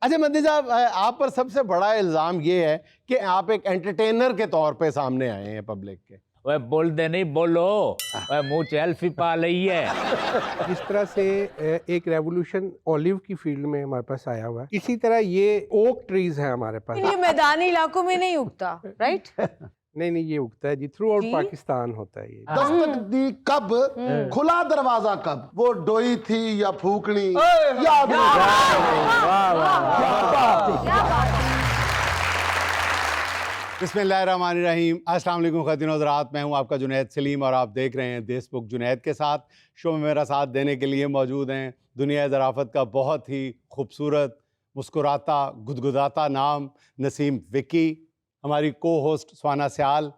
अच्छा मदनी साहब, आप पर सबसे बड़ा इल्ज़ाम ये है कि आप एक एंटरटेनर के तौर पे सामने आए हैं पब्लिक के। वह बोल दे नहीं बोलो, वह मुंह सेल्फी पा रही है। जिस तरह से एक रेवोल्यूशन ऑलिव की फील्ड में हमारे पास आया हुआ है, इसी तरह ये ओक ट्रीज है हमारे पास। ये मैदानी इलाकों में नहीं उगता, राइट? नहीं, ये उगता है जी, थ्रू आउट पाकिस्तान होता है ये। दस्तक दी कब, खुला दरवाजा कब, वो डोई थी या फूकनी याद बिस्मिल्लाहिर्रहमानिर्रहीम। अस्सलाम वालेकुम ख़वातीन और हज़रात, मैं हूं आपका जुनैद सलीम और आप देख रहे हैं देशबुक। जुनैद के साथ शो में मेरा साथ देने के लिए मौजूद हैं दुनिया ज़राफ़त का बहुत ही खूबसूरत, मुस्कुराता, गुदगुदाता नाम नसीम विक्की, हमारी को होस्ट स्वाना स्याल।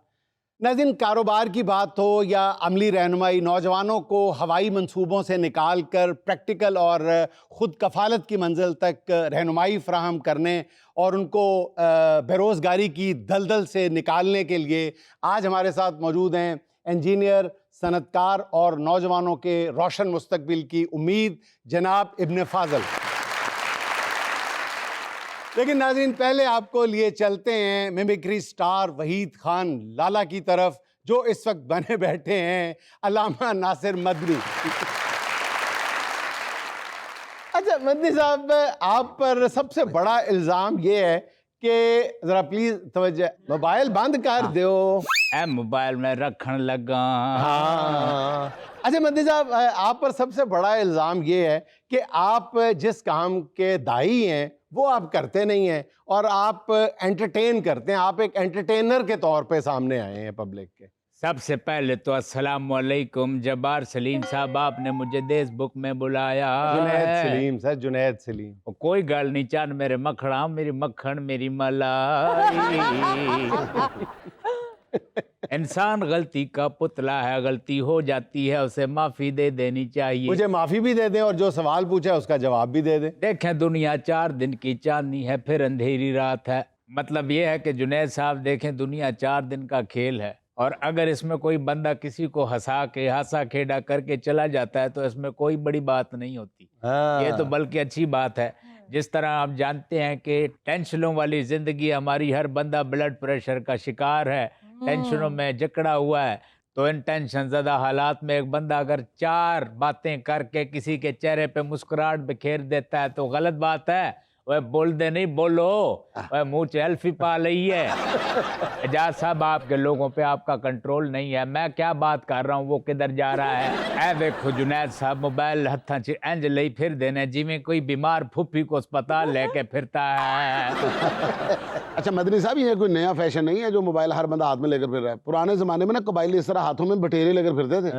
नाज़रीन, कारोबार की बात हो या अमली रहनुमाई, नौजवानों को हवाई मंसूबों से निकाल कर प्रैक्टिकल और ख़ुद कफ़ालत की मंजिल तक रहनुमाई फ़राहम करने और उनको बेरोज़गारी की दलदल से निकालने के लिए आज हमारे साथ मौजूद हैं इंजीनियर, सनतकार और नौजवानों के रोशन मुस्तकबिल की उम्मीद जनाब इब्न फ़ाज़ल। लेकिन नाज़रीन, पहले आपको लिए चलते हैं मिमिक्री स्टार वहीद खान लाला की तरफ, जो इस वक्त बने बैठे हैं अल्लामा नासिर मदनी। अच्छा मदनी साहब, आप पर सबसे बड़ा इल्ज़ाम ये है कि ज़रा प्लीज़ तवज्जो, मोबाइल बंद कर दो। मोबाइल में रखन लगा। हाँ। अच्छा मदनी साहब, आप पर सबसे बड़ा इल्ज़ाम ये है कि आप जिस काम के दाई हैं वो आप करते नहीं हैं और आप एंटरटेन करते हैं। आप एक एंटरटेनर के तौर पे सामने आए हैं पब्लिक के। सबसे पहले तो अस्सलाम वालेकुम जब्बार सलीम साहब, आपने मुझे देश बुक में बुलाया। जुनैद सलीम सर, जुनैद सलीम। कोई गल नहीं, चांद मेरे मखड़ा, मेरी मक्खन मेरी मलाई। इंसान गलती का पुतला है, गलती हो जाती है उसे माफी दे देनी चाहिए। मुझे माफी भी दे दें और जो सवाल पूछा है उसका जवाब भी दे दें। देखें, दुनिया 4 दिन की चांदनी है, फिर अंधेरी रात है। मतलब ये है कि जुनैद साहब देखें, दुनिया 4 दिन का खेल है और अगर इसमें कोई बंदा किसी को हंसा के हासा खेड़ा करके चला जाता है तो इसमें कोई बड़ी बात नहीं होती। ये तो बल्कि अच्छी बात है। जिस तरह आप जानते हैं कि टेंशनों वाली जिंदगी, हमारी हर बंदा ब्लड प्रेशर का शिकार है, टेंशनों में जकड़ा हुआ है। तो इन टेंशन ज़्यादा हालात में एक बंदा अगर 4 बातें करके किसी के चेहरे पे मुस्कुराहट बिखेर देता है तो गलत बात है। वह बोल दे नहीं बोलो, वह मुंह सेल्फी पा रही है। एजाज साहब, आपके लोगों पे आपका कंट्रोल नहीं है। मैं क्या बात कर रहा हूँ, वो किधर जा रहा है। ए देखो जुनैद साहब, मोबाइल हत्था च इंज लई फिर देने जिमें कोई बीमार फुफ्फी को अस्पताल लेके फिरता है। अच्छा मदनी साहब, ये कोई नया फैशन नहीं है जो मोबाइल हर बंदा हाथ में लेकर फिर रहा है। पुराने जमाने में ना कबाइली इस तरह हाथों में बटेरे लेकर फिरते थे।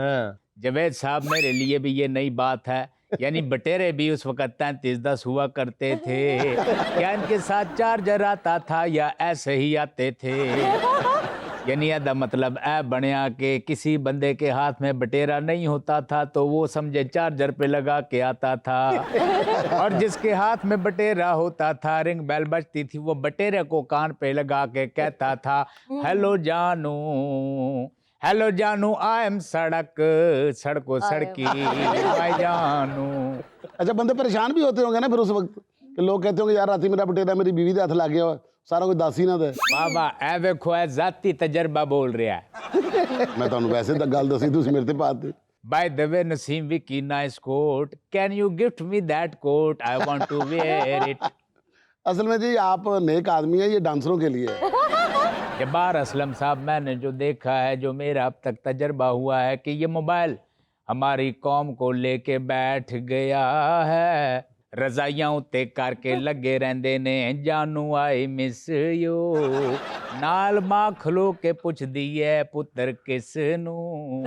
जवेद साहब, मेरे लिए भी ये नई बात है। यानी बटेरे भी उस वक्त 3310 हुआ करते थे। क्या इनके साथ चार्जर आता था या ऐसे ही आते थे? यानी यदा मतलब ऐ बनिया कि किसी बंदे के हाथ में बटेरा नहीं होता था तो वो समझे चार्जर पे लगा के आता था। और जिसके हाथ में बटेरा होता था, रिंग बेल बजती थी, वो बटेरे को कान पे लगा के कहता था, हेलो जानू, हेलो जानू, आई एम सड़क, सड़को सड़की आई जानू। अच्छा, बंदे परेशान भी होते होंगे ना फिर उस वक्त कि लोग कहते होंगे यार राती मेरा बटेरा मेरी बीवी के हाथ लग गया, सारा कोई दासी ना दे। बाबा ए देखो, ए जाती तजर्बा बोल रहा है। मैं तो वैसे तक गल दसी, तुम मेरे ते बात। By the way Naseem Vicky, nice coat, can you gift me that coat, I want to wear it. असल में जी आप नेक आदमी है, ये डांसरों के लिए है। जब्बार असलम साहब, मैंने जो देखा है, जो मेरा अब तक तजर्बा हुआ है कि ये मोबाइल हमारी कौम को लेके बैठ गया है। रजाइयां उत्ते करके लगे रहंदे ने, जानू आई मिस यू, नाल मां खलो के पुछ दिए पुत्र किस नू।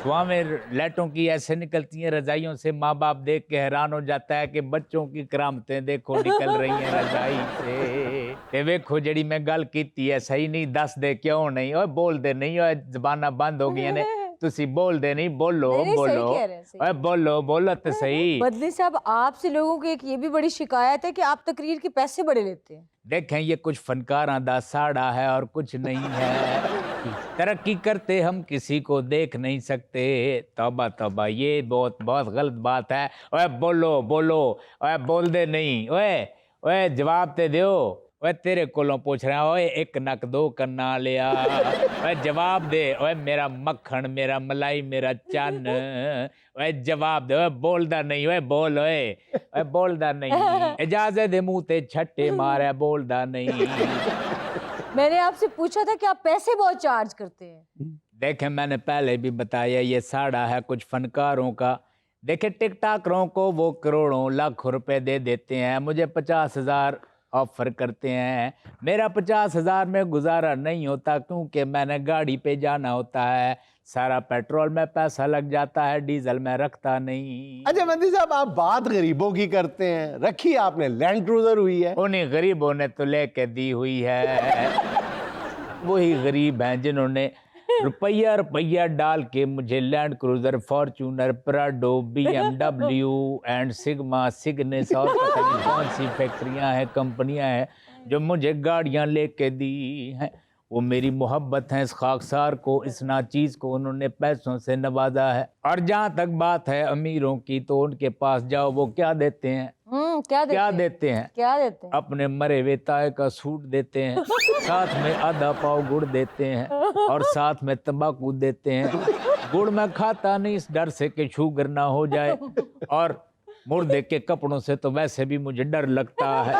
स्वामी लाइटों की ऐसे निकलती हैं रजाइयों से, माँ बाप देख के हैरान हो जाता है कि बच्चों की करामतें देखो निकल रही हैं रजाई से। ते वेखो जड़ी मैं गल कीती है सही नहीं, दस दे क्यों नहीं, ओए बोल दे नहीं, ओए जबाना बंद हो गई ने, तुसी बोल दे नहीं, बोलो नहीं, बोलो, सही कह रहे हैं, सही। ओए बोलो बोलो तो सही। बदली साहब, आपसे लोगों की एक ये भी बड़ी शिकायत है कि आप तकरीर के पैसे बड़े लेते हैं। देखें, ये कुछ फनकारां दा साड़ा है और कुछ नहीं है। तरक्की करते हम किसी को देख नहीं सकते। तौबा तौबा, ये बहुत बहुत गलत बात है। ओए बोलो बोलो, ओए बोल दे नहीं, ओए ओए जवाब ते दियो। ओए तेरे कोलों पूछ रहा, ओए एक नक दो कन्ना लिया, ओए जवाब दे। ओए मेरा मक्खन, मेरा मलाई, मेरा चन, ओए जवाब दे। ओए बोलदा नहीं, ओए बोल, ओए बोलदा नहीं। इजाजत दे मुंह ते छट्टे मारे, बोलदा नहीं। मैंने आपसे पूछा था कि आप पैसे बहुत चार्ज करते हैं। देखें, मैंने पहले भी बताया, ये साड़ा है कुछ फनकारों का। देखे टिकटॉकरों को वो करोड़ों लाखों रुपए दे देते हैं, मुझे 50,000 ऑफर करते हैं। मेरा 50,000 में गुजारा नहीं होता, क्योंकि मैंने गाड़ी पे जाना होता है, सारा पेट्रोल में पैसा लग जाता है, डीजल में रखता नहीं। अच्छा मदनी साहब, आप बात गरीबों की करते हैं, रखी आपने लैंड क्रूजर हुई है। उन्हीं गरीबों ने तो लेके दी हुई है। वही गरीब हैं जिन्होंने रुपया रुपया डाल के मुझे Land Cruiser, Fortuner, Prado, BMW and Sigma, सिग्नेस और पता नहीं कौन सी फैक्ट्रियां हैं, कंपनियां हैं जो मुझे गाड़ियां लेके दी हैं। वो मेरी मोहब्बत है इस खाकसार को, इस नाचीज को उन्होंने पैसों से नवाजा है। और जहाँ तक बात है अमीरों की, तो उनके पास जाओ, वो क्या देते हैं? क्या देते क्या हैं? देते हैं? क्या देते हैं? अपने मरे हुए ताए का सूट देते हैं, साथ में आधा पाव गुड़ देते हैं, और साथ में तंबाकू देते हैं। गुड़ मैं खाता नहीं इस डर से कि शुगर ना हो जाए, और मुर्दे के कपड़ों से तो वैसे भी मुझे डर लगता है।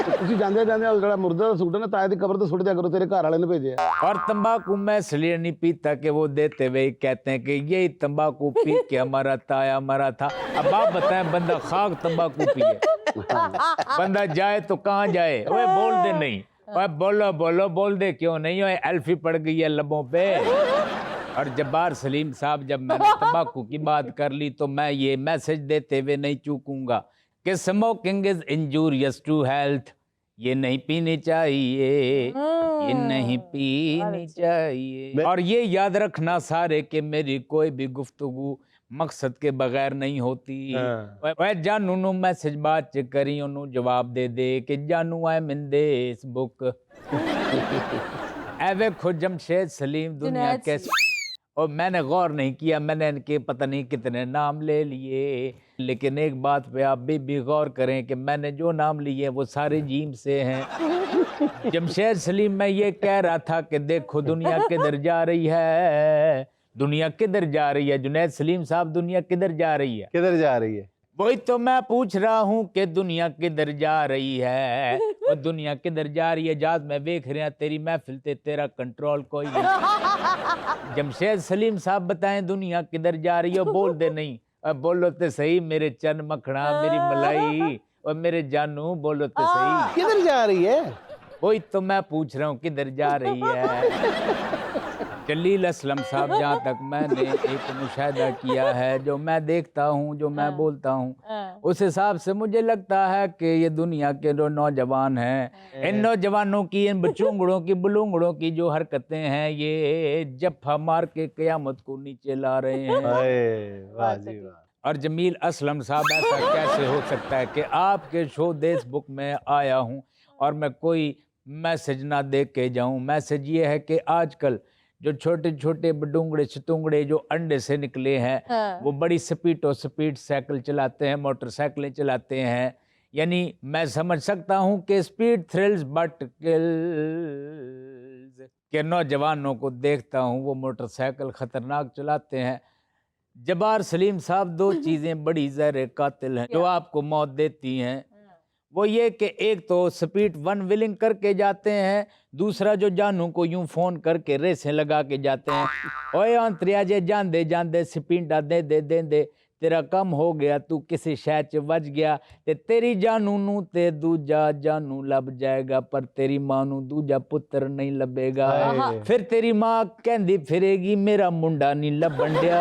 ਤੁਸੀਂ ਜਾਂਦੇ ਜਾਂਦੇ ਉਹ ਜਿਹੜਾ ਮੁਰਦਾ ਦਾ ਸੂਟ ਹੈ ਨਾ ਤਾਏ ਦੀ ਕਬਰ ਤੇ ਸੁੱਟ ਦਿਆ ਕਰੋ, ਤੇਰੇ ਘਰ ਵਾਲੇ ਨੇ ਭੇਜਿਆ। और तंबाकू मैं इसलिए नहीं पीता कि वो देते हुए कहते हैं कि यही तंबाकू पी के हमारा ताया मरा था। अब आप बताएं, बंदा खाक तंबाकू पिए, बंदा जाए तो कहाँ जाए? ओए बोल दे नहीं, ओए बोलो बोलो, बोल दे क्यों नहीं? ओए एल्फी पड़ गई है लबों पे। और जब्बार सलीम साहब, जब मैंने तंबाकू की बात कर ली, तो मैं ये मैसेज देते हुए नहीं चूकूंगा कि smoking is injurious to health. ये नहीं पीनी चाहिए, ये नहीं पीनी चाहिए। और ये याद रखना सारे कि मेरी कोई भी गुफ्तगू मकसद के बगैर नहीं होती। वह जानू नु मैसेज बात च करी, ओनू जवाब दे दे कि जानू आई इन दिस बुक। ए वेखो जमशेद सलीम दुनिया जुनैद के, और मैंने गौर नहीं किया, मैंने इनके पता नहीं कितने नाम ले लिए, लेकिन एक बात पे आप भी गौर करें कि मैंने जो नाम लिए वो सारे जीम से हैं। जमशेद सलीम, मैं ये कह रहा था कि देखो दुनिया किधर जा रही है, दुनिया किधर जा रही है। जुनैद सलीम साहब, दुनिया किधर जा रही है? किधर जा रही है? वही तो मैं पूछ रहा हूँ कि दुनिया किधर जा रही है, और दुनिया किधर जा रही है। जात मैं देख रहा तेरी महफिल ते तेरा कंट्रोल कोई नहीं। जमशेद सलीम साहब बताएं, दुनिया किधर जा रही है? बोल दे नहीं, अब बोलो तो सही मेरे चन मखना, मेरी मलाई और मेरे जानू, बोलो तो सही किधर जा रही है? वही तो मैं पूछ रहा हूँ किधर जा रही है। जलील असलम साहब, जहाँ तक मैंने एक मुशाहिदा किया है, जो मैं देखता हूँ, जो मैं बोलता हूँ, उस हिसाब से मुझे लगता है कि ये दुनिया के जो नौजवान हैं, इन नौजवानों की, इन बचूंगड़ों की, बुलूंगड़ों की जो हरकतें हैं, ये जफ्फा मार के क़यामत को नीचे ला रहे हैं। वाह जी वाह। और जमील असलम साहब, ऐसा कैसे हो सकता है कि आपके शो देश बुक में आया हूँ और मैं कोई मैसेज ना दे के जाऊँ? मैसेज ये है कि आजकल जो छोटे छोटे बडूंगड़े छतुंगड़े जो अंडे से निकले हैं, वो बड़ी स्पीड साइकिल चलाते हैं, मोटरसाइकिलें चलाते हैं। यानी मैं समझ सकता हूँ कि स्पीड थ्रिल्स बट किल्स के नौजवानों को देखता हूँ, वो मोटरसाइकिल खतरनाक चलाते हैं। जब्बार सलीम साहब, दो चीज़ें बड़ी ज़हर कातिल हैं जो आपको मौत देती हैं। वो ये कि एक तो स्पीड वन व्हीलिंग करके जाते हैं, दूसरा जो जानू को यूं फोन करके रेसें लगा के जाते हैं। ओए अंतरिया जे जांदे जांदे स्पीडा दे दे दे दे, तेरा कम हो गया, तू किसी शहर च वज गया ते तेरी जानू नू ते दूजा जानू लब जाएगा, पर तेरी मां नू दूजा पुत्र नहीं लबेगा। फिर तेरी मां कहंदी फिरेगी, मेरा मुंडा नहीं लबन दिया,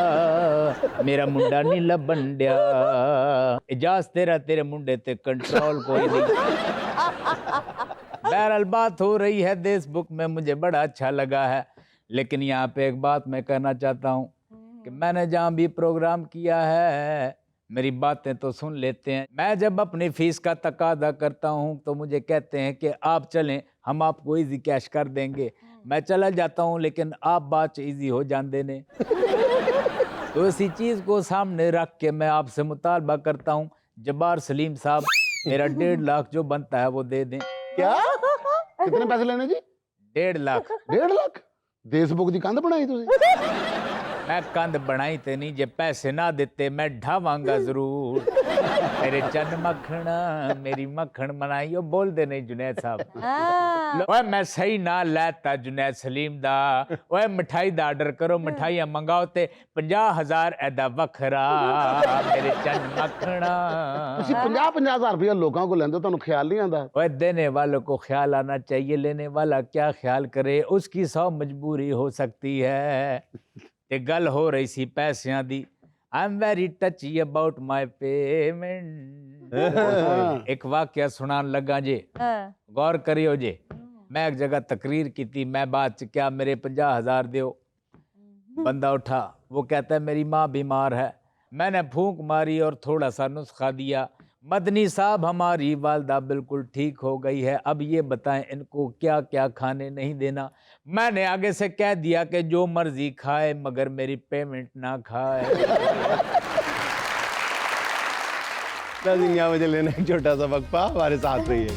मेरा मुंडा नहीं लबन दिया। इजाज तेरा तेरे मुंडे ते कंट्रोल कोई नहीं। बहरहाल बात हो रही है देश बुक में, मुझे बड़ा अच्छा लगा है, लेकिन यहाँ पे एक बात मैं कहना चाहता हूँ कि मैंने जहाँ भी प्रोग्राम किया है, मेरी बातें तो सुन लेते हैं। मैं जब अपनी फीस का तकादा करता हूँ तो मुझे कहते हैं कि आप चलें, हम आपको इजी कैश कर देंगे। मैं चला जाता हूँ, लेकिन आप बात इजी हो जान देने। तो इसी चीज को सामने रख के मैं आपसे मुतालबा करता हूँ, जब्बार सलीम साहब, मेरा 1.5 लाख जो बनता है वो दे दें। क्या कितने पैसे लेने जी? 1.5 लाख। 1.5 लाख देशमुख दी कंध बनाई तुसी? मैं कंध बनाई ते नहीं, जे पैसे ना देते मैं ढावांगा जरूर। मेरे चन्न मक्खन मेरी मक्खन बनाई, ओ बोल दे नहीं जुनैद साहब। हाँ। ओए मैं सही ना लैता जुनैद सलीम दा। ओए मिठाई दा आर्डर करो, मिठाइयां मंगाओ ते 50,000 एदा वखरा मेरे चन्न मक्खन। तुसी 50,000 रुपया लोगों को लेंदे, तुहानू ख्याल नहीं आंदा? ओए देने वालों को ख्याल आना चाहिए, लेने वाला क्या ख्याल करे, उसकी 100 मजबूरी हो सकती है। ते गल हो रही सी पैसियां दी। I am very touchy about my payment. एक वाकया सुनान लगा जे, हाँ। गौर करियो जे। मैं एक जगह तकरीर की थी, मैं बात च क्या मेरे 50,000 दियो। बंदा उठा, वो कहता है मेरी माँ बीमार है। मैंने फूंक मारी और थोड़ा सा नुस्खा दिया, मदनी साहब हमारी वालदा बिल्कुल ठीक हो गई है, अब ये बताएं इनको क्या क्या खाने नहीं देना। मैंने आगे से कह दिया कि जो मर्जी खाए मगर मेरी पेमेंट ना खाए। दुनिया मुझे लेना एक छोटा सा वक्फा, हमारे साथ रहिए।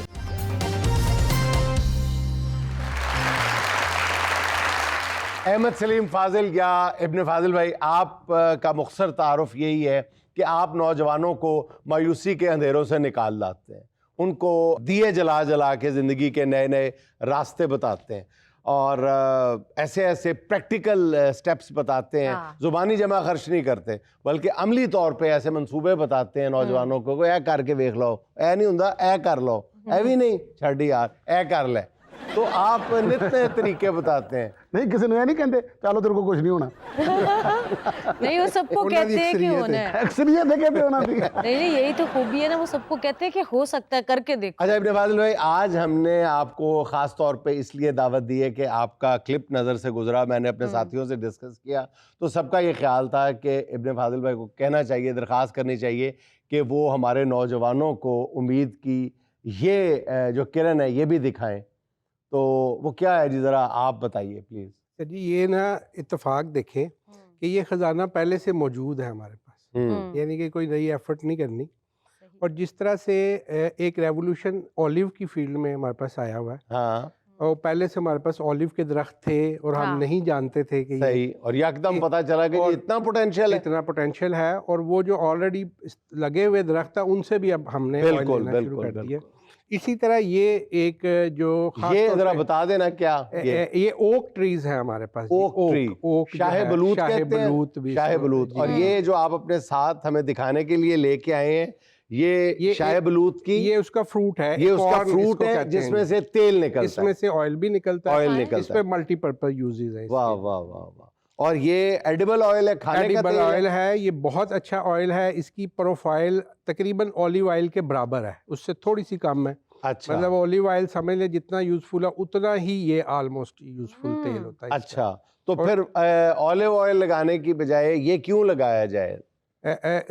अहमद सलीम फाजिल या इब्न फाजिल भाई, आप का मुख्तसर तारुफ यही है कि आप नौजवानों को मायूसी के अंधेरों से निकाल लाते हैं, उनको दिए जला जला के ज़िंदगी के नए नए रास्ते बताते हैं और ऐसे ऐसे प्रैक्टिकल स्टेप्स बताते हैं। हाँ। ज़ुबानी जमा खर्च नहीं करते बल्कि अमली तौर पे ऐसे मंसूबे बताते हैं नौजवानों को, ए करके देख लो, ए नहीं हुंदा ए कर लो, ए भी नहीं छड़ यार ए कर ले। तो आप नित नए तरीके बताते हैं। नहीं किसी ने नहीं कहते चलो तेरे को कुछ नहीं होना। नहीं, वो सबको उन्होंने कहते हैं कि अक्सरियत होना है। है। अक्सरियत है कहते होना चाहिए। नहीं नहीं, यही तो खूबी है ना, वो सबको कहते हैं कि हो सकता है, करके देखो। अच्छा इब्न फाजिल भाई, आज हमने आपको ख़ास तौर पे इसलिए दावत दी है कि आपका क्लिप नज़र से गुजरा, मैंने अपने साथियों से डिस्कस किया तो सबका ये ख्याल था कि इब्न फाजिल भाई को कहना चाहिए, दरख्वास्त करनी चाहिए कि वो हमारे नौजवानों को उम्मीद की ये जो किरण है ये भी दिखाएं। तो वो क्या है जी, ज़रा आप बताइए प्लीज़। सर जी, ये ना इत्तेफाक देखें कि ये ख़जाना पहले से मौजूद है हमारे पास, यानी कि कोई नई एफर्ट नहीं करनी। और जिस तरह से एक रेवोल्यूशन ऑलिव की फील्ड में हमारे पास आया हुआ है, हाँ और पहले से हमारे पास ऑलिव के दरख्त थे और हाँ। हम नहीं जानते थे कि सही, और यकदम पता चला कि और ये इतना पोटेंशियल है। इतना पोटेंशियल है। और वो जो ऑलरेडी लगे हुए दरख्त है उनसे भी अब हमने ऑयल बिल्कुल लेना शुरू बिल्कुल कर दिया। बिल्कुल। इसी तरह ये एक जो खास ये तौर जरा पे- बता देना क्या ये ओक ट्रीज है हमारे पास जी। ओक ट्री, ओक जो शाह है, बलूत शाह कहते हैं, बलूत भी शाह इसको- बलूत। जी। और ये जो आप अपने साथ हमें दिखाने के लिए लेके आए हैं, ये शाह बलूत की, ये उसका फ्रूट है, ये उसका corn फ्रूट इसको है कहते हैं जिसमें जी। से तेल निकलता इसमें है। से ऑयल भी निकलता है, ऑयल इस निकलता पे है। मल्टीपर्पज यूजेस है। वाह वाह वाह वाह। और ये एडिबल ऑयल है, खाने का एडिबल तेल ऑयल है। है, ये बहुत अच्छा ऑयल है। इसकी प्रोफाइल तकरीबन ऑलिव ऑयल के बराबर है, उससे थोड़ी सी कम है। अच्छा मतलब ऑलिव ऑयल समझ ले जितना यूजफुल है उतना ही ये ऑलमोस्ट यूजफुल तेल होता है इसका। अच्छा, तो फिर ऑलिव ऑयल लगाने की बजाय ये क्यों लगाया जाए?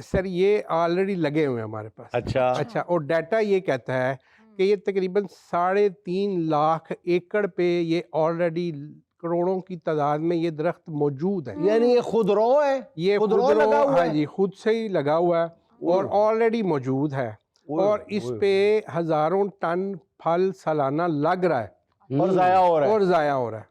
सर ये ऑलरेडी लगे हुए हैं हमारे पास। अच्छा अच्छा, और डाटा ये कहता है कि ये तकरीबन 3.5 लाख एकड़ पे ये ऑलरेडी करोड़ों की तादाद में ये दरख्त मौजूद है। यानी ये खुद रो है, ये खुद खुद रो लगा हुआ हाँ है? जी, खुद से ही लगा हुआ है और ऑलरेडी मौजूद है। और इस पे हजारों टन फल सालाना लग रहा है और जाया हो रहा है। और जाया हो रहा है।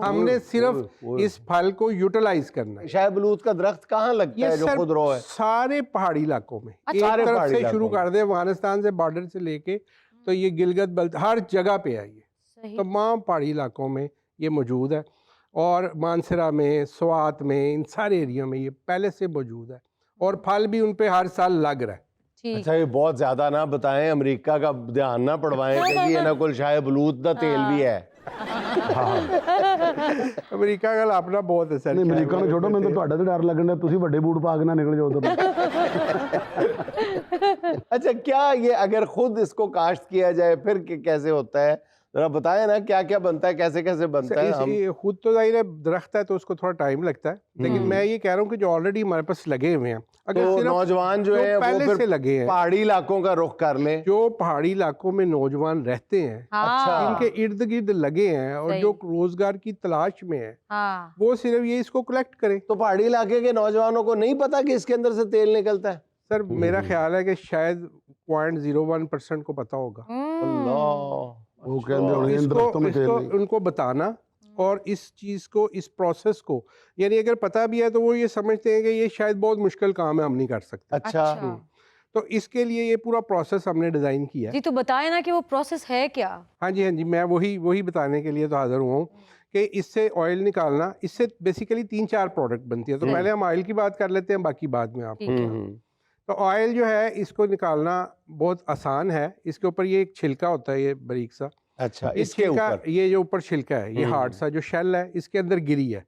हमने सिर्फ इस फल को यूटिलाइज करना है। शाह बलूत का दरख्त कहाँ लगता है जो सर खुद रो है? सारे पहाड़ी इलाकों में, एक सारे तरफ पहाड़ी से इलाकों शुरू में। कर दे, अफगानिस्तान से बॉर्डर से लेके तो ये गिलगित बल्त हर जगह पे है। ये सही। तमाम पहाड़ी इलाकों में ये मौजूद है और मानसरा में, स्वात में, इन सारे एरिया में ये पहले से मौजूद है और फल भी उन पे हर साल लग रहा है। ठीक। अच्छा, ये बहुत ज्यादा ना बताएं, अमेरिका का ध्यान ना पड़वाएं कि जी इन्हां कोल शाह बलूत दा तेल भी है। अमेरिका का अपना बहुत असर नहीं अमेरिका ਨੂੰ ਛੋੜੋ, ਮੈਨੂੰ ਤਾਂ ਤੁਹਾਡਾ ਤੇ ਡਰ ਲੱਗਣ ਦਾ, ਤੁਸੀਂ ਵੱਡੇ ਬੂਟ ਪਾ ਕੇ ਨਾ ਨਿਕਲ ਜਾਓ ਉਧਰ। अच्छा, क्या ये अगर खुद इसको काश्त किया जाए फिर कैसे होता है? जरा बताएं ना क्या क्या बनता है, कैसे कैसे बनता है। हम खुद तो जाहिर है दरख्त है तो उसको थोड़ा टाइम लगता है, लेकिन मैं ये कह रहा हूँ कि जो ऑलरेडी हमारे पास लगे हुए हैं, अगर तो सिर्फ नौजवान जो है वो पहले फिर से लगे हैं, पहाड़ी इलाकों का रुख कर ले। जो पहाड़ी इलाकों में नौजवान रहते हैं, अच्छा। जिनके इर्द गिर्द लगे हैं और सही। जो रोजगार की तलाश में है, हाँ वो सिर्फ ये इसको कलेक्ट करें। तो पहाड़ी इलाके के नौजवानों को नहीं पता कि इसके अंदर से तेल निकलता है। सर मेरा ख्याल है कि शायद 0.01% को पता होगा। अल्लाह। वो कहते हैं इन इसको दरख्तों में तेल इसको नहीं। उनको बताना और इस चीज़ को, इस प्रोसेस को, यानी अगर पता भी है तो वो ये समझते हैं कि ये शायद बहुत मुश्किल काम है, हम नहीं कर सकते। अच्छा। अच्छा तो इसके लिए ये पूरा प्रोसेस हमने डिज़ाइन किया है। जी, तो बताए ना कि वो प्रोसेस है क्या। हाँ जी, हाँ जी, मैं वही बताने के लिए तो हाजिर हुआ हूँ कि इससे ऑयल निकालना, इससे बेसिकली 3-4 प्रोडक्ट बनती है। तो पहले हम ऑयल की बात कर लेते हैं, बाकी बाद में आप। ठीक है। तो ऑयल जो है इसको निकालना बहुत आसान है। इसके ऊपर ये एक छिलका होता है, ये बारीक सा। अच्छा, ये इसके छिलका, ऊपर। ये जो ऊपर छिलका है, ये हार्ड सा जो शेल है, इसके अंदर गिरी है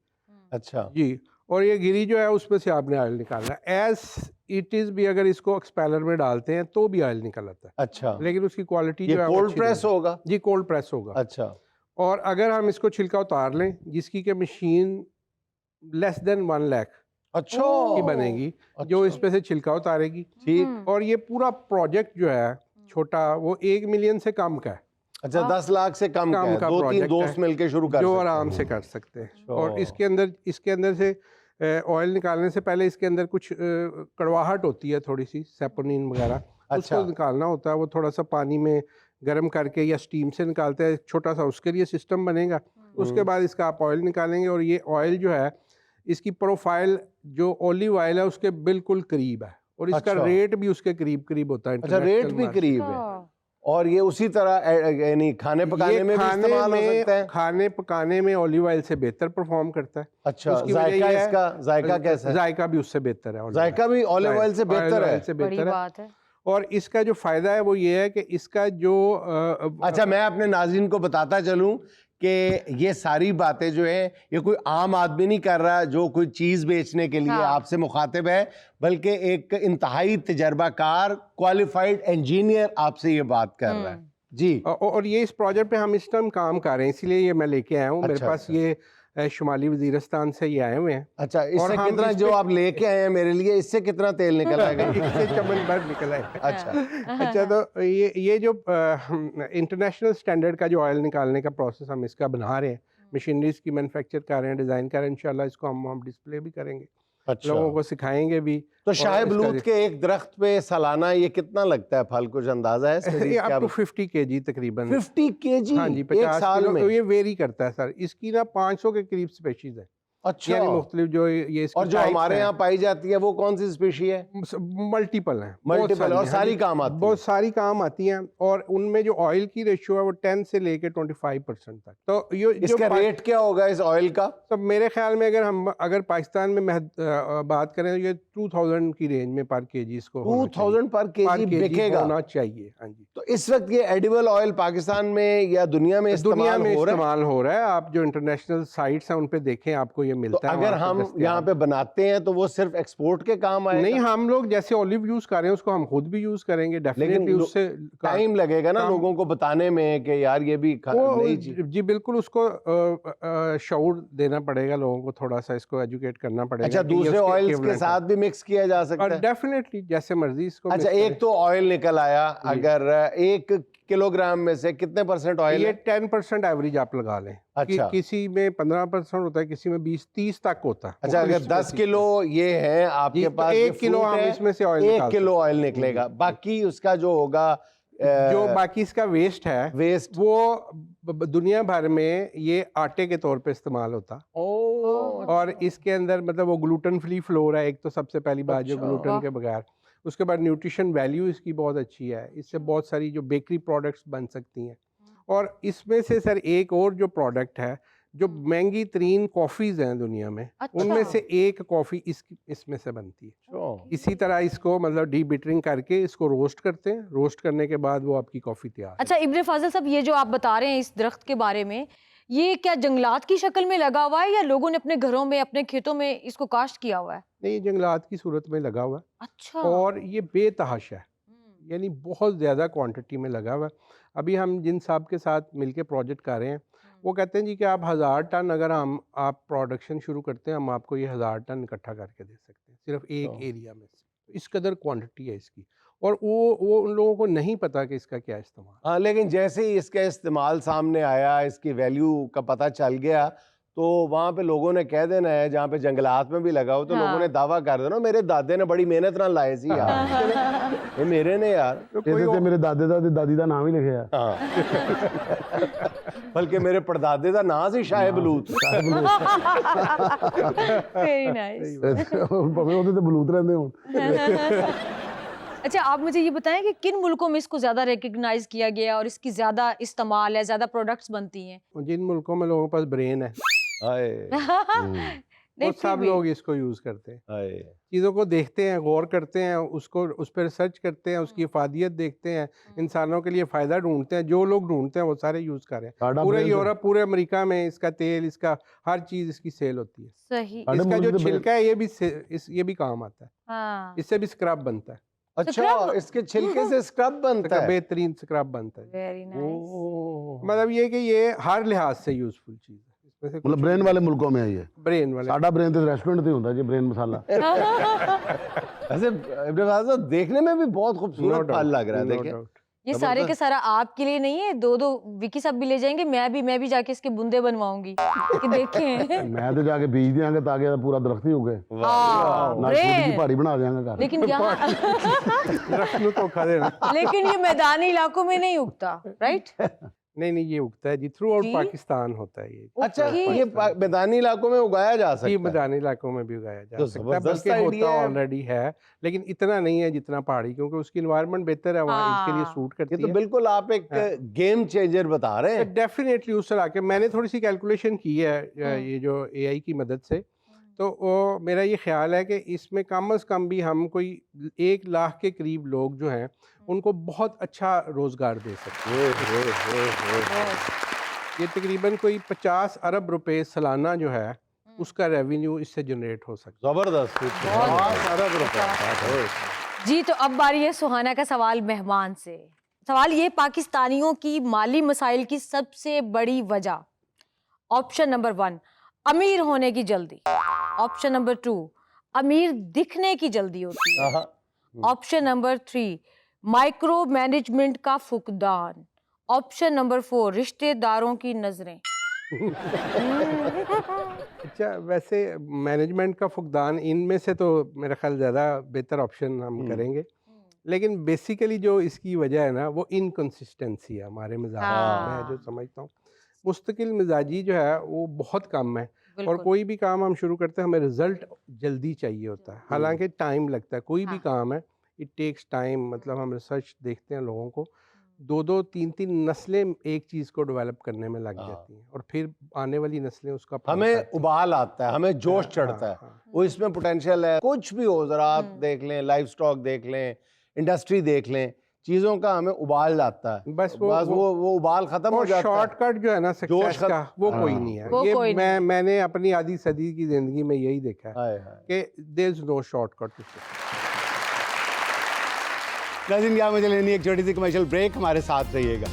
अच्छा जी। और ये गिरी जो है उसमें से आपने ऑयल निकालना है। एज इट इज़ भी अगर इसको एक्सपेलर में डालते हैं तो भी ऑयल निकल आता है, अच्छा। लेकिन उसकी क्वालिटी ये जो है वो कोल्ड अच्छी प्रेस नहीं है। होगा। जी, कोल्ड प्रेस होगा। अच्छा। और अगर हम इसको छिलका उतार लें, जिसकी के मशीन लेस देन 1 लाख अच्छा की बनेगी, जो इस पे से छिलका उतारेगी। ठीक। और ये पूरा प्रोजेक्ट जो है छोटा, वो 1 मिलियन से कम का है, अच्छा, 10 लाख से कम कम का है। का 2-3 प्रोजेक्ट दोस्त है, मिलके शुरू कर जो सकते हैं। आराम से कर सकते हैं। अच्छा। और इसके अंदर से ऑयल निकालने से पहले इसके अंदर कुछ कड़वाहट होती है, थोड़ी सी सेपोनिन वगैरह, अच्छा। उसको निकालना होता है। वो थोड़ा सा पानी में गर्म करके या स्टीम से निकालते हैं, छोटा सा उसके लिए सिस्टम बनेगा। उसके बाद इसका आप ऑयल निकालेंगे, और ये ऑयल जो है इसकी प्रोफाइल जो ऑलिव ऑयल है उसके बिल्कुल करीब है, और इसका अच्छा। रेट भी उसके करीब करीब होता है। अच्छा, रेट इंटरनेशनल भी मार्केट। करीब है। और ये उसी तरह यानी खाने पकाने ये में भी खाने इस्तेमाल हो में, सकता है। खाने पकाने में ऑलिव ऑयल से बेहतर परफॉर्म करता है। अच्छा, उसकी वजह जायका ये है- इसका जायका कैसा है? जायका भी उससे बेहतर है। olive जायका oil। भी ऑलिव ऑयल से बेहतर ऑयल है। से बड़ी बेहतर है। बात है। और इसका जो फायदा है वो ये है कि इसका जो अच्छा, मैं अपने नाज़रीन को बताता चलूं कि ये सारी बातें जो है ये कोई आम आदमी नहीं कर रहा जो कोई चीज़ बेचने के लिए हाँ। आपसे मुखातिब है, बल्कि एक इंतहाई तजर्बाकार क्वालिफाइड इंजीनियर आपसे ये बात कर रहा है जी। और ये इस प्रोजेक्ट पे हम इस टाइम काम कर रहे हैं, इसीलिए ये मैं लेके आया हूँ। मेरे अच्छा, पास अच्छा। ये शुमाली वज़ीरस्तान से ये आए हुए हैं। अच्छा, इससे हम कितना इस जो पे- आप लेके आए हैं मेरे लिए, इससे कितना तेल निकल आएगा? इससे चमन भर निकल आए। अच्छा। अच्छा, तो ये जो इंटरनेशनल स्टैंडर्ड का जो ऑयल निकालने का प्रोसेस हम इसका बना रहे हैं, मशीनरीज की मैन्युफैक्चर कर रहे हैं, डिज़ाइन कर रहे हैं। इंशाल्लाह इसको हम डिस्प्ले भी करेंगे, अच्छा, लोगों को सिखाएंगे भी। तो और शायब इसका लूत के एक दरख्त पे सालाना ये कितना लगता है फल, कुछ अंदाजा है? ये अप टू 50 kg तकरीबन। 50 kg हाँ जी, एक 50 साल किलो। में? तो ये वेरी करता है सर। इसकी ना 500 के करीब स्पेशीज है, अच्छा। यानी मुख्तलिफ जो ये इसकी और जो types हमारे हैं, यहाँ पाई जाती है वो कौन सी स्पीशी है? मल्टीपल हैं, मल्टीपल, और हाँ सारी जी, काम आती हैं? बहुत सारी काम आती हैं। और उनमें जो ऑयल की रेशियो है वो 10 से लेके 25% तक। तो ये जो इसका रेट क्या होगा इस ऑयल का? तो मेरे ख्याल में अगर पाकिस्तान में बात करें तो ये 2000 की रेंज में पर केजी इसको 2000 पर केजी बिकेगा? होना चाहिए। हाँ जी। तो इस वक्त ये एडिबल ऑयल पाकिस्तान में या दुनिया में दुनिया में इस्तेमाल हो रहा है? इस्तेमाल हो रहा है। आप जो इंटरनेशनल साइट्स हैं उन पे देखें, आपको ये तो मिलता है। अगर वहाँ पे हम दस्तयाब। यहाँ पे बनाते हैं तो वो सिर्फ एक्सपोर्ट के काम आएगा? नहीं, हम लोग जैसे ऑलिव यूज कर रहे हैं उसको हम खुद भी यूज करेंगे डेफिनेटली। लेकिन उससे टाइम लगेगा ना काम- लोगों को बताने में कि यार ये भी नई चीज। जी बिल्कुल, उसको शऊर देना पड़ेगा लोगों को, थोड़ा सा इसको एजुकेट करना पड़ेगा। अच्छा, कि ये दूसरे उसके ऑयल्स के equivalent साथ भी मिक्स किया जा है। सकता और है? डेफिनेटली जैसे मर्जी इसको अच्छा, mix एक तो ऑयल निकल आया, अगर 1 किलोग्राम में से कितने % करें। ऑयल ये है? 10% एवरेज आप लगा लें। अच्छा। किसी में 15% होता है, किसी में 20-30 तक होता है। अच्छा, अगर 10 किलो ये है आपके जी, पास, तो ये 1 किलो fruit हम है, इसमें से ऑयल 1 किलो ऑयल निकलेगा। बाकी उसका जो होगा जो बाकी इसका वेस्ट है वेस्ट, वो दुनिया भर में ये आटे के तौर पे इस्तेमाल होता। और इसके अंदर मतलब वो ग्लूटेन फ्री फ्लोर है, एक तो सबसे पहली बात, जो अच्छा। ग्लूटेन के बगैर। उसके बाद न्यूट्रिशन वैल्यू इसकी बहुत अच्छी है, इससे बहुत सारी जो बेकरी प्रोडक्ट्स बन सकती हैं। और इसमें से सर एक और जो प्रोडक्ट है, जो महंगी तरीन कॉफ़ीज़ हैं दुनिया में, अच्छा। उनमें से एक कॉफ़ी इसमें से बनती है। इसी तरह इसको मतलब डी बिटरिंग करके इसको रोस्ट करते हैं, रोस्ट करने के बाद वो आपकी कॉफ़ी तैयार है। अच्छा इब्ने फाजिल साहब, ये जो आप बता रहे हैं इस दरख्त के बारे में, ये क्या जंगलात की शक्ल में लगा हुआ है या लोगों ने अपने घरों में, अपने खेतों में इसको काश्त किया हुआ है? नहीं, जंगलात की सूरत में लगा हुआ है। अच्छा। और ये बेतहाशा है, यानी बहुत ज़्यादा क्वांटिटी में लगा हुआ है। अभी हम जिन साहब के साथ मिलके प्रोजेक्ट कर रहे हैं वो कहते हैं जी कि आप 1000 टन अगर आप प्रोडक्शन शुरू करते हैं हम आपको ये 1000 टन इकट्ठा करके दे सकते हैं सिर्फ एक एरिया में से। इस कदर क्वांटिटी है इसकी और वो उन लोगों को नहीं पता कि इसका क्या इस्तेमाल। हाँ, लेकिन जैसे ही इसका इस्तेमाल सामने आया, इसकी वैल्यू का पता चल गया, तो वहाँ पे लोगों ने कह देना है, जहाँ पे जंगलात में भी लगा हो तो लोगों ने दावा कर देना मेरे दादे ने बड़ी मेहनत नाल लाए सी यार, ये मेरे ने यार, ਇਹਦੇ ਤੇ ਮੇਰੇ ਦਾਦੇ ਦਾ ਤੇ ਦਾਦੀ ਦਾ ਨਾਮ ਹੀ ਲਿਖਿਆ। हाँ बल्कि मेरे परदादे का नाम सी शाह बलूत। Very nice. ਭਾਵੇਂ ਉਹਦੇ ਤੇ ਬਲੂਤ ਰਹਿੰਦੇ ਹੋਣ। अच्छा, आप मुझे ये बताएं कि किन मुल्कों में इसको ज़्यादा रिकग्नाइज किया गया और इसकी ज़्यादा इस्तेमाल है, ज़्यादा प्रोडक्ट्स बनती हैं? और जिन मुल्कों में लोगों के पास ब्रेन है हाय नहीं, वो फिर सब भी। लोग इसको यूज़ करते हैं, हाय चीज़ों को देखते हैं, गौर करते हैं, उसको उस पर रिसर्च करते हैं, उसकी इफादियत देखते हैं, इंसानों के लिए फ़ायदा ढूंढते हैं। जो लोग ढूंढते हैं वो सारे यूज़ कर रहे हैं। ਸਾਡਾ पूरे brain यूरोप, पूरे अमेरिका में इसका तेल, इसका हर चीज़ इसकी सेल होती है। सही। साढ़े इसका मुल्क जो के brain- छिलका है ये भी काम आता है, हाँ, इससे भी स्क्रब बनता है, अच्छा, स्क्रब? इसके छिलके से स्क्रब बनता है। बेहतरीन स्क्रब बनता है। Very nice. ओह। मतलब ये कि ये हर लिहाज से यूजफुल चीज़ है। इसमें से ਮਤਲਬ ਬ੍ਰੇਨ ਵਾਲੇ ਮੁਲਕੋਂ में है ये। ब्रेन वाले ਸਾਡਾ ਬ੍ਰੇਨ ਤੇ ਰੈਸਟੋਰੈਂਟ ਤੇ ਹੁੰਦਾ ਜੀ ਬ੍ਰੇਨ ਮਸਾਲਾ। वैसे इब्राहिम साहब, देखने में भी बहुत खूबसूरत फल लग रहा है। no देखें, doubt। ये सारे के सारा आपके लिए नहीं है, दो विकी साहब भी ले जाएंगे, मैं भी जाके इसके बूंदे बनवाऊंगी कि देखें। ਮੈਂ ਤੇ ਜਾ ਕੇ ਬੀਜ ਦਿਆਂਗਾ ਤਾਂ ਕਿ ਪੂਰਾ ਦਰਖਤ ਹੀ ਹੋ ਗਏ। हाँ, ਨਾਲ ਛੋਟੀ brain। ਜਿਹੀ ਪਹਾੜੀ ਬਣਾ ਦਿਆਂਗਾ ਘਰ। लेकिन यहाँ दरख्त को धोखा देना। लेकिन ये मैदानी इलाकों में नहीं उगता, राइट? नहीं ये उगता है जी, थ्रू आउट जी? पाकिस्तान होता है ये। अच्छा, ओके। ये मैदानी इलाकों में उगाया जा जी, सकता है। मैदानी इलाकों में भी उगाया जा तो सकता है, जबरदस्त बल्कि idea होता है। ऑलरेडी है, लेकिन इतना नहीं है जितना पहाड़ी, क्योंकि उसकी इन्वायरमेंट बेहतर है वहाँ, इसके लिए हाँ। सूट ये करती तो है। बिल्कुल आप एक गेम चेंजर बता रहे हैं। डेफिनेटली उस तरह के मैंने थोड़ी सी कैलकुलेशन की है ये जो एआई की मदद से, तो वो मेरा ये ख्याल है कि इसमें कम से कम भी हम कोई 1 लाख के करीब लोग जो हैं उनको बहुत अच्छा रोज़गार दे सकते हैं। ये तकरीबन कोई 50 अरब रुपए सालाना जो है उसका रेवेन्यू इससे जनरेट हो सकता जबरदस्त। बहुत 50 अरब रुपए। जी, तो अब बारी है सुहाना का सवाल मेहमान से। सवाल ये, पाकिस्तानियों की माली मसाइल की सबसे बड़ी वजह। ऑप्शन नंबर 1, अमीर होने की जल्दी। ऑप्शन नंबर 2, अमीर दिखने की जल्दी होती है। हाँ। हम्म। ऑप्शन नंबर 3, माइक्रो मैनेजमेंट का फुकदान। ऑप्शन नंबर 4, रिश्तेदारों की नजरें। अच्छा, वैसे मैनेजमेंट का फुकदान, इनमें से तो मेरा ख्याल ज़्यादा बेहतर ऑप्शन हम करेंगे, लेकिन बेसिकली जो इसकी वजह है ना वो इनकंसिस्टेंसी है हमारे मिजाज में। हाँ। मैं जो समझता हूँ मुस्तकिल मिजाजी जो है वो बहुत कम है, और बिल्कुल। कोई भी काम हम शुरू करते हैं हमें रिजल्ट जल्दी चाहिए होता है, हालांकि टाइम लगता है। कोई भी हाँ। काम है, इट टेक्स टाइम। मतलब हम रिसर्च देखते हैं लोगों को, 2-2, 3-3 नस्लें एक चीज़ को डेवलप करने में लग हाँ। जाती हैं, और फिर आने वाली नस्लें उसका फल हमें खाती हैं। उबाल आता है, हमें जोश हाँ, चढ़ता है, हाँ। वो इसमें पोटेंशियल है। कुछ भी हो, ज़राअत देख लें, लाइफ स्टॉक देख लें, इंडस्ट्री देख लें, चीज़ों का हमें उबाल जाता है। बस वो उबाल खत्म हो और जाता है। शॉर्टकट जो है ना सक्सेस का, वो कोई हाँ। नहीं है। वो ये कोई नहीं मैंने अपनी आधी सदी की जिंदगी में यही देखा है हाय हाय। कि देयर इज नो शॉर्टकट। नाज़रीन, क्या मुझे लेनी एक छोटी सी कमर्शियल ब्रेक, हमारे साथ रहिएगा।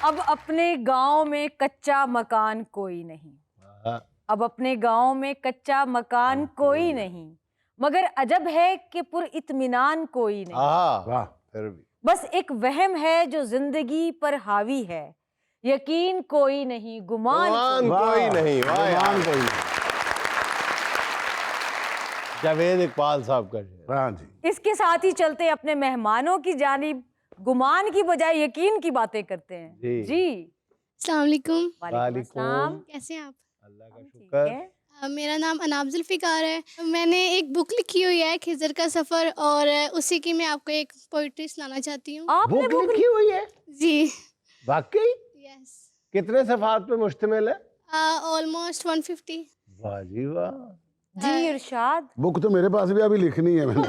अब अपने गांव में कच्चा मकान कोई नहीं। हाँ। अब अपने गांव में कच्चा मकान कोई नहीं, मगर अजब है कि पुरइत्मीनान कोई नहीं। वाह, फिर भी बस एक वहम है जो जिंदगी पर हावी है, यकीन कोई नहीं, गुमान कोई। कोई नहीं। वाह यार। मान कोई नहीं। जावेद इकबाल साहब का शेर। हाँ जी। इसके साथ ही चलते अपने मेहमानों की जानिब गुमान की बजाय यकीन की बातें करते हैं। जी। जी, अस्सलाम वालेकुम। वालेकुम अस्सलाम। कैसे हैं आप? अल्लाह का हम ठीक शुक्र। हैं। मेरा नाम अनाब जुल्फ़िकार है। मैंने एक बुक लिखी हुई है खिज़र का सफ़र, और उसी की मैं आपको एक पोइट्री सुनाना चाहती हूँ। आपने बुक लिखी हुई है? जी, वाकई? यस। कितने सफ़ात पे मुश्तमिल है? ऑलमोस्ट 150। वाह जी वाह। जी इरशाद। बुक तो मेरे पास भी अभी लिखनी है मैंने।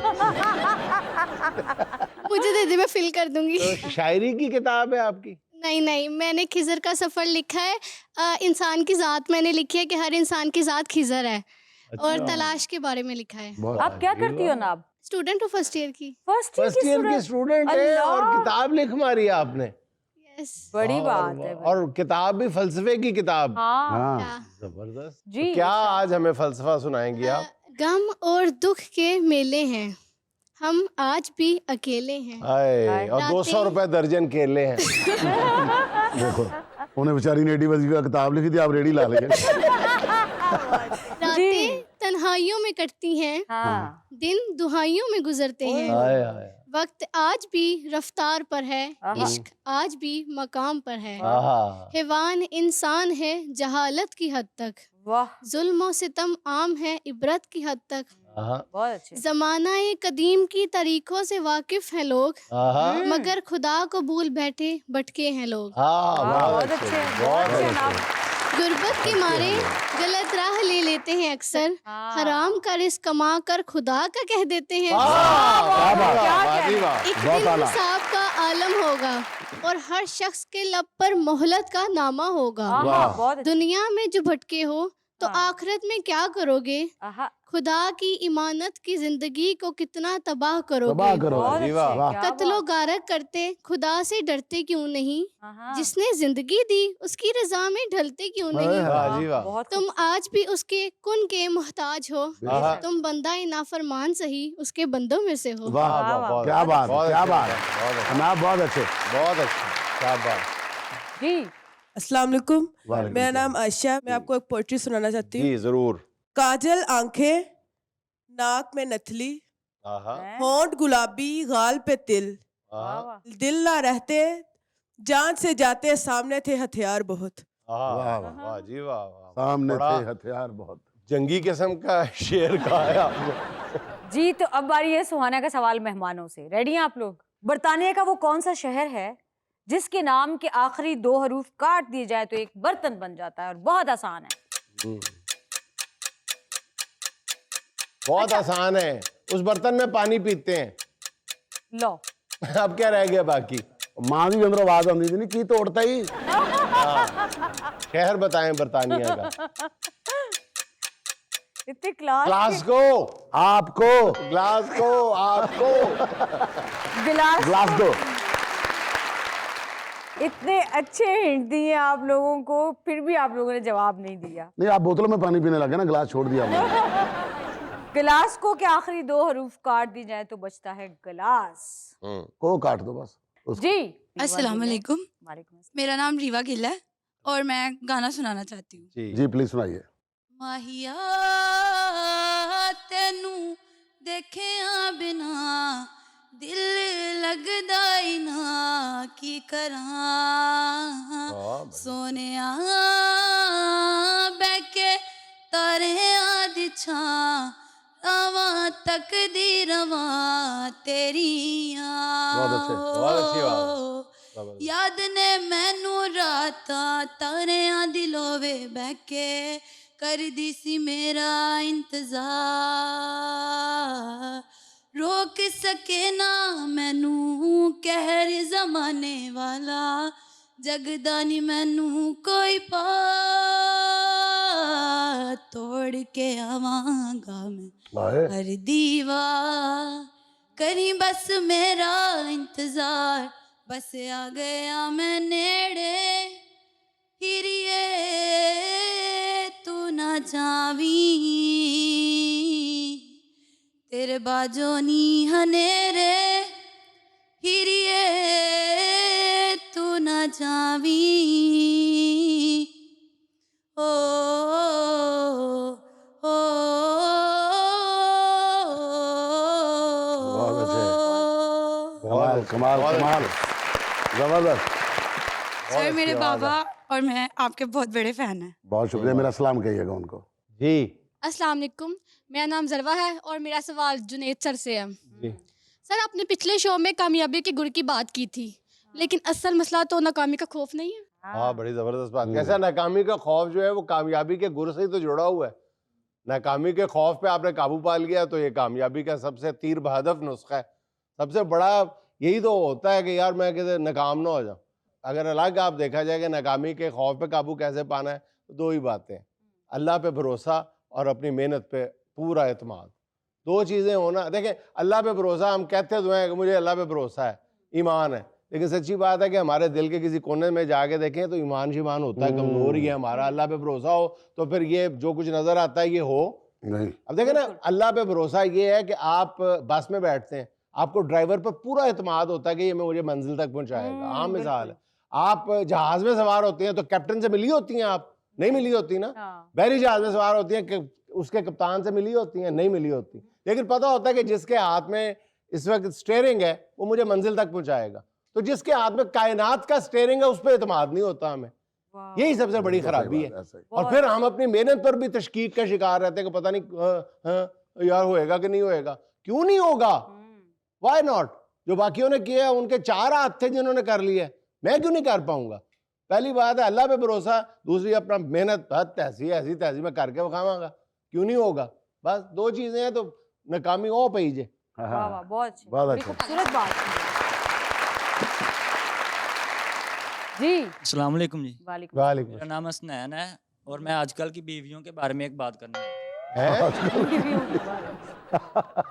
मुझे दे दे, मैं फिल कर दूंगी। तो शायरी की किताब है आपकी? नहीं, मैंने खिज़र का सफ़र लिखा है। इंसान की ज़ात मैंने लिखी है कि हर इंसान की ज़ात खिज़र है। और तलाश के बारे में लिखा है। बहुत आप क्या करती हो नाब? स्टूडेंट हूँ फर्स्ट ईयर की। फर्स्ट फर्स्ट ईयर की स्टूडेंट है और अल्लाह। किताब लिख मारी है आपने। यस। बड़ी और- बात है भाई। और किताब भी फलसफे की किताब। हाँ हाँ जबरदस्त। जी। तो क्या आज हमें फलसफा सुनाएंगी आप? गम और दुख के मेले हैं, हम आज भी अकेले हैं। आए, और रातें- 200 रुपए दर्जन केले हैं। देखो उन्हें बेचारी ने एडी वजीफे का किताब लिखी थी, आप रेडी ला लेंगे। रातें तन्हाइयों में कटती हैं, हाँ दिन दुहाइयों में गुजरते हैं। आए, आए। वक्त आज भी रफ्तार पर है, आहा। इश्क आज भी मकाम पर है। आहा। हैवान इंसान है जहालत की हद तक, वाह जुल्म सितम आम है इबरत की हद तक। आहा। बहुत अच्छे। जमाना कदीम की तरीकों से वाकिफ हैं लोग, आहा। मगर खुदा को भूल बैठे भटके हैं लोग। हाँ, बहुत बहुत अच्छे अच्छे, बहुत बहुत अच्छे अच्छे। नाब। गुर्बत के मारे गलत राह ले लेते हैं अक्सर, हाँ। हराम का रिस्क कमा कर खुदा का कह देते हैं। वाह, क्या बात, क्या वाह जी कहना। वाह। एक बहुत दिन आला। इंसाफ का आलम होगा और हर शख्स के लब पर मोहलत का नामा होगा। आहा, वाह। बहुत अच्छे। दुनिया में जो भटके हो तो हाँ। आखिरत में क्या करोगे? आहा, खुदा की इमानत की जिंदगी को कितना तबाह तबाह करोगे? करो। बहुत जी अच्छे, वाह, वाह। क्या कत्लो बात। गारत करते खुदा से डरते क्यों नहीं? आहा, जिसने जिंदगी दी उसकी रजा में ढलते क्यों नहीं? अरे, वाह जी वाह। बहुत तुम आज भी उसके कुन के मोहताज हो, आहा। तुम बंदा नाफरमान सही उसके बंदों में से हो। वाह वाह, बहुत क्या अच्छे, बात है, बहुत क्या अच्छे, बात है। बहुत अच्छे, जनाब बहुत अच्छे। बहुत अच्छे, क्या बात। जी। अस्सलाम वालेकुम। वालेकुम मेरा सलाम। नाम आयशा है। मैं आपको एक पोइट्री सुनाना चाहती हूँ। जी जरूर। काजल आंखें, नाक में नथली, आहा। हैं? होंठ गुलाबी, गाल पे तिल, वाह, आहा। वाह। दिल ना रहते, जान से जाते, सामने थे हथियार बहुत। आहा। वाह, वाह। वाह जी वाह, वाह। सामने बड़ा थे हथियार बहुत। जंगी किस्म का शेर कहा है आपने। जी तो अब बारी है सुहाना का सवाल मेहमानों से। रेडी हैं आप लोग? बरतानिया का वो कौन सा शहर है जिसके नाम के आखिरी 2 हरूफ काट दिए जाए तो एक बर्तन बन जाता है? और बहुत आसान है। बहुत आसान है। उस बर्तन में पानी पीते हैं। लो। अब क्या रह गया बाकी? मां दी अंदर आवाज आंदी थी नहीं की तोड़ता ही। शहर बताएं बर्तानिया का। इतने क्लास ग्लास को, आपको ग्लास को, आपको। गिलास ग्लास दो। इतने अच्छे हिंट दिए आप लोगों को, फिर भी आप लोगों ने जवाब नहीं दिया। नहीं आप बोतलों में पानी पीने लगे ना, ग्लास छोड़ दिया आपने। गिलास को के आखिरी 2 हरूफ काट दी जाए तो बचता है गिलास। को काट दो बस उसको। जी। अस्सलाम वालेकुम। वालेकुम अस्सलाम। मेरा नाम रीवा गिल है और मैं गाना सुनाना चाहती हूँ। जी। जी प्लीज सुनाइए। माहिया तेनू देखिया बिना दिल लगदा ही ना की करा, सोनिया बैके तारे आदि छा आवा तक दी रवा तेरिया। बहुत अच्छे, बहुत अच्छी बात। याद ने मैनू राता तारियां दी लोवे बैके कर दी सी मेरा इंतजार, रोक सके ना मैनू कहर जमाने वाला, जगदा नी मैनू कोई पा, तोड़ के आवांगा मैं वाहे। हर दीवार, करी बस मेरा इंतजार, बस आ गया मैं नेड़े, हिरिए तू ना जावी, तेरे बाजो नी हनेरे, हिरिए तू ना जावी। ओ कमाल कमाल कमाल जबरदस्त। सर मेरे बाबा और मैं आपके बहुत बड़े फैन हैं। बहुत शुक्रिया, मेरा सलाम कहिएगा उनको। जी। अस्सलाम वालेकुम, मेरा नाम जरवा है और मेरा सवाल जुनैद सर से है। सर आपने पिछले शो में कामयाबी के गुर की बात की थी, लेकिन असल मसला तो नाकामी का खौफ नहीं है? हाँ, बड़ी जबरदस्त बात। कैसा नाकामी का खौफ जो है वो कामयाबी के गुर से ही तो जुड़ा हुआ है। नाकामी के खौफ पे आपने काबू पा लिया तो ये कामयाबी का सबसे तीर बहदफ नुस्खा है। सबसे बड़ा यही तो होता है कि यार मैं किसी नाकाम ना हो जाऊं। अगर अलग आप देखा जाए कि नाकामी के खौफ पे काबू कैसे पाना है तो 2 ही बातें, अल्लाह पे भरोसा और अपनी मेहनत पे पूरा एतमाद। दो चीज़ें होना, देखें अल्लाह पे भरोसा हम कहते तो हैं कि मुझे अल्लाह पे भरोसा है, ईमान है, लेकिन सच्ची बात है कि हमारे दिल के किसी कोने में जाके देखें तो ईमान शीमान होता है, कमज़ोर ही है हमारा। अल्लाह पे भरोसा हो तो फिर ये जो कुछ नज़र आता है ये हो नहीं। अब देखें ना, अल्लाह पे भरोसा ये है कि आप बस में बैठते हैं, आपको ड्राइवर पर पूरा एतमाद होता है कि ये मुझे मंजिल तक पहुंचाएगा। आम मिसाल है, आप जहाज में सवार होते हैं तो कैप्टन से मिली होती हैं, आप नहीं मिली होती ना। बहरी जहाज में सवार होती हैं कि उसके कप्तान से मिली होती हैं, नहीं मिली होती, लेकिन पता होता है कि जिसके हाथ में इस वक्त स्टीयरिंग है वो मुझे मंजिल तक पहुंचाएगा। तो जिसके हाथ में कायनात का स्टीयरिंग है उस पर एतमाद नहीं होता हमें, यही सबसे बड़ी खराबी है। और फिर हम अपनी मेहनत पर भी तशकीक का शिकार रहते हैं कि पता नहीं यार होएगा कि नहीं होएगा। क्यों नहीं होगा? Why not? जो बाकियों ने किया उनके 4 हाथ थे जिन्होंने कर लिया, मैं क्यों नहीं कर पाऊंगा? पहली बात है अल्लाह पे भरोसा, दूसरी अपना मेहनत तहसी ऐसी तहसी में करके बखावांगा, क्यों नहीं होगा? बस 2 चीजें हैं तो नाकामी हो पई जे। वाह वाह, बहुत अच्छी, बहुत बड़ी अच्छा। खूबसूरत बात जी। अस्सलाम वालेकुम जी। वालेकुम वालेकुम मेरा नाम हसनैन है और मैं आजकल की बीवियों के बारे में एक बात करना है।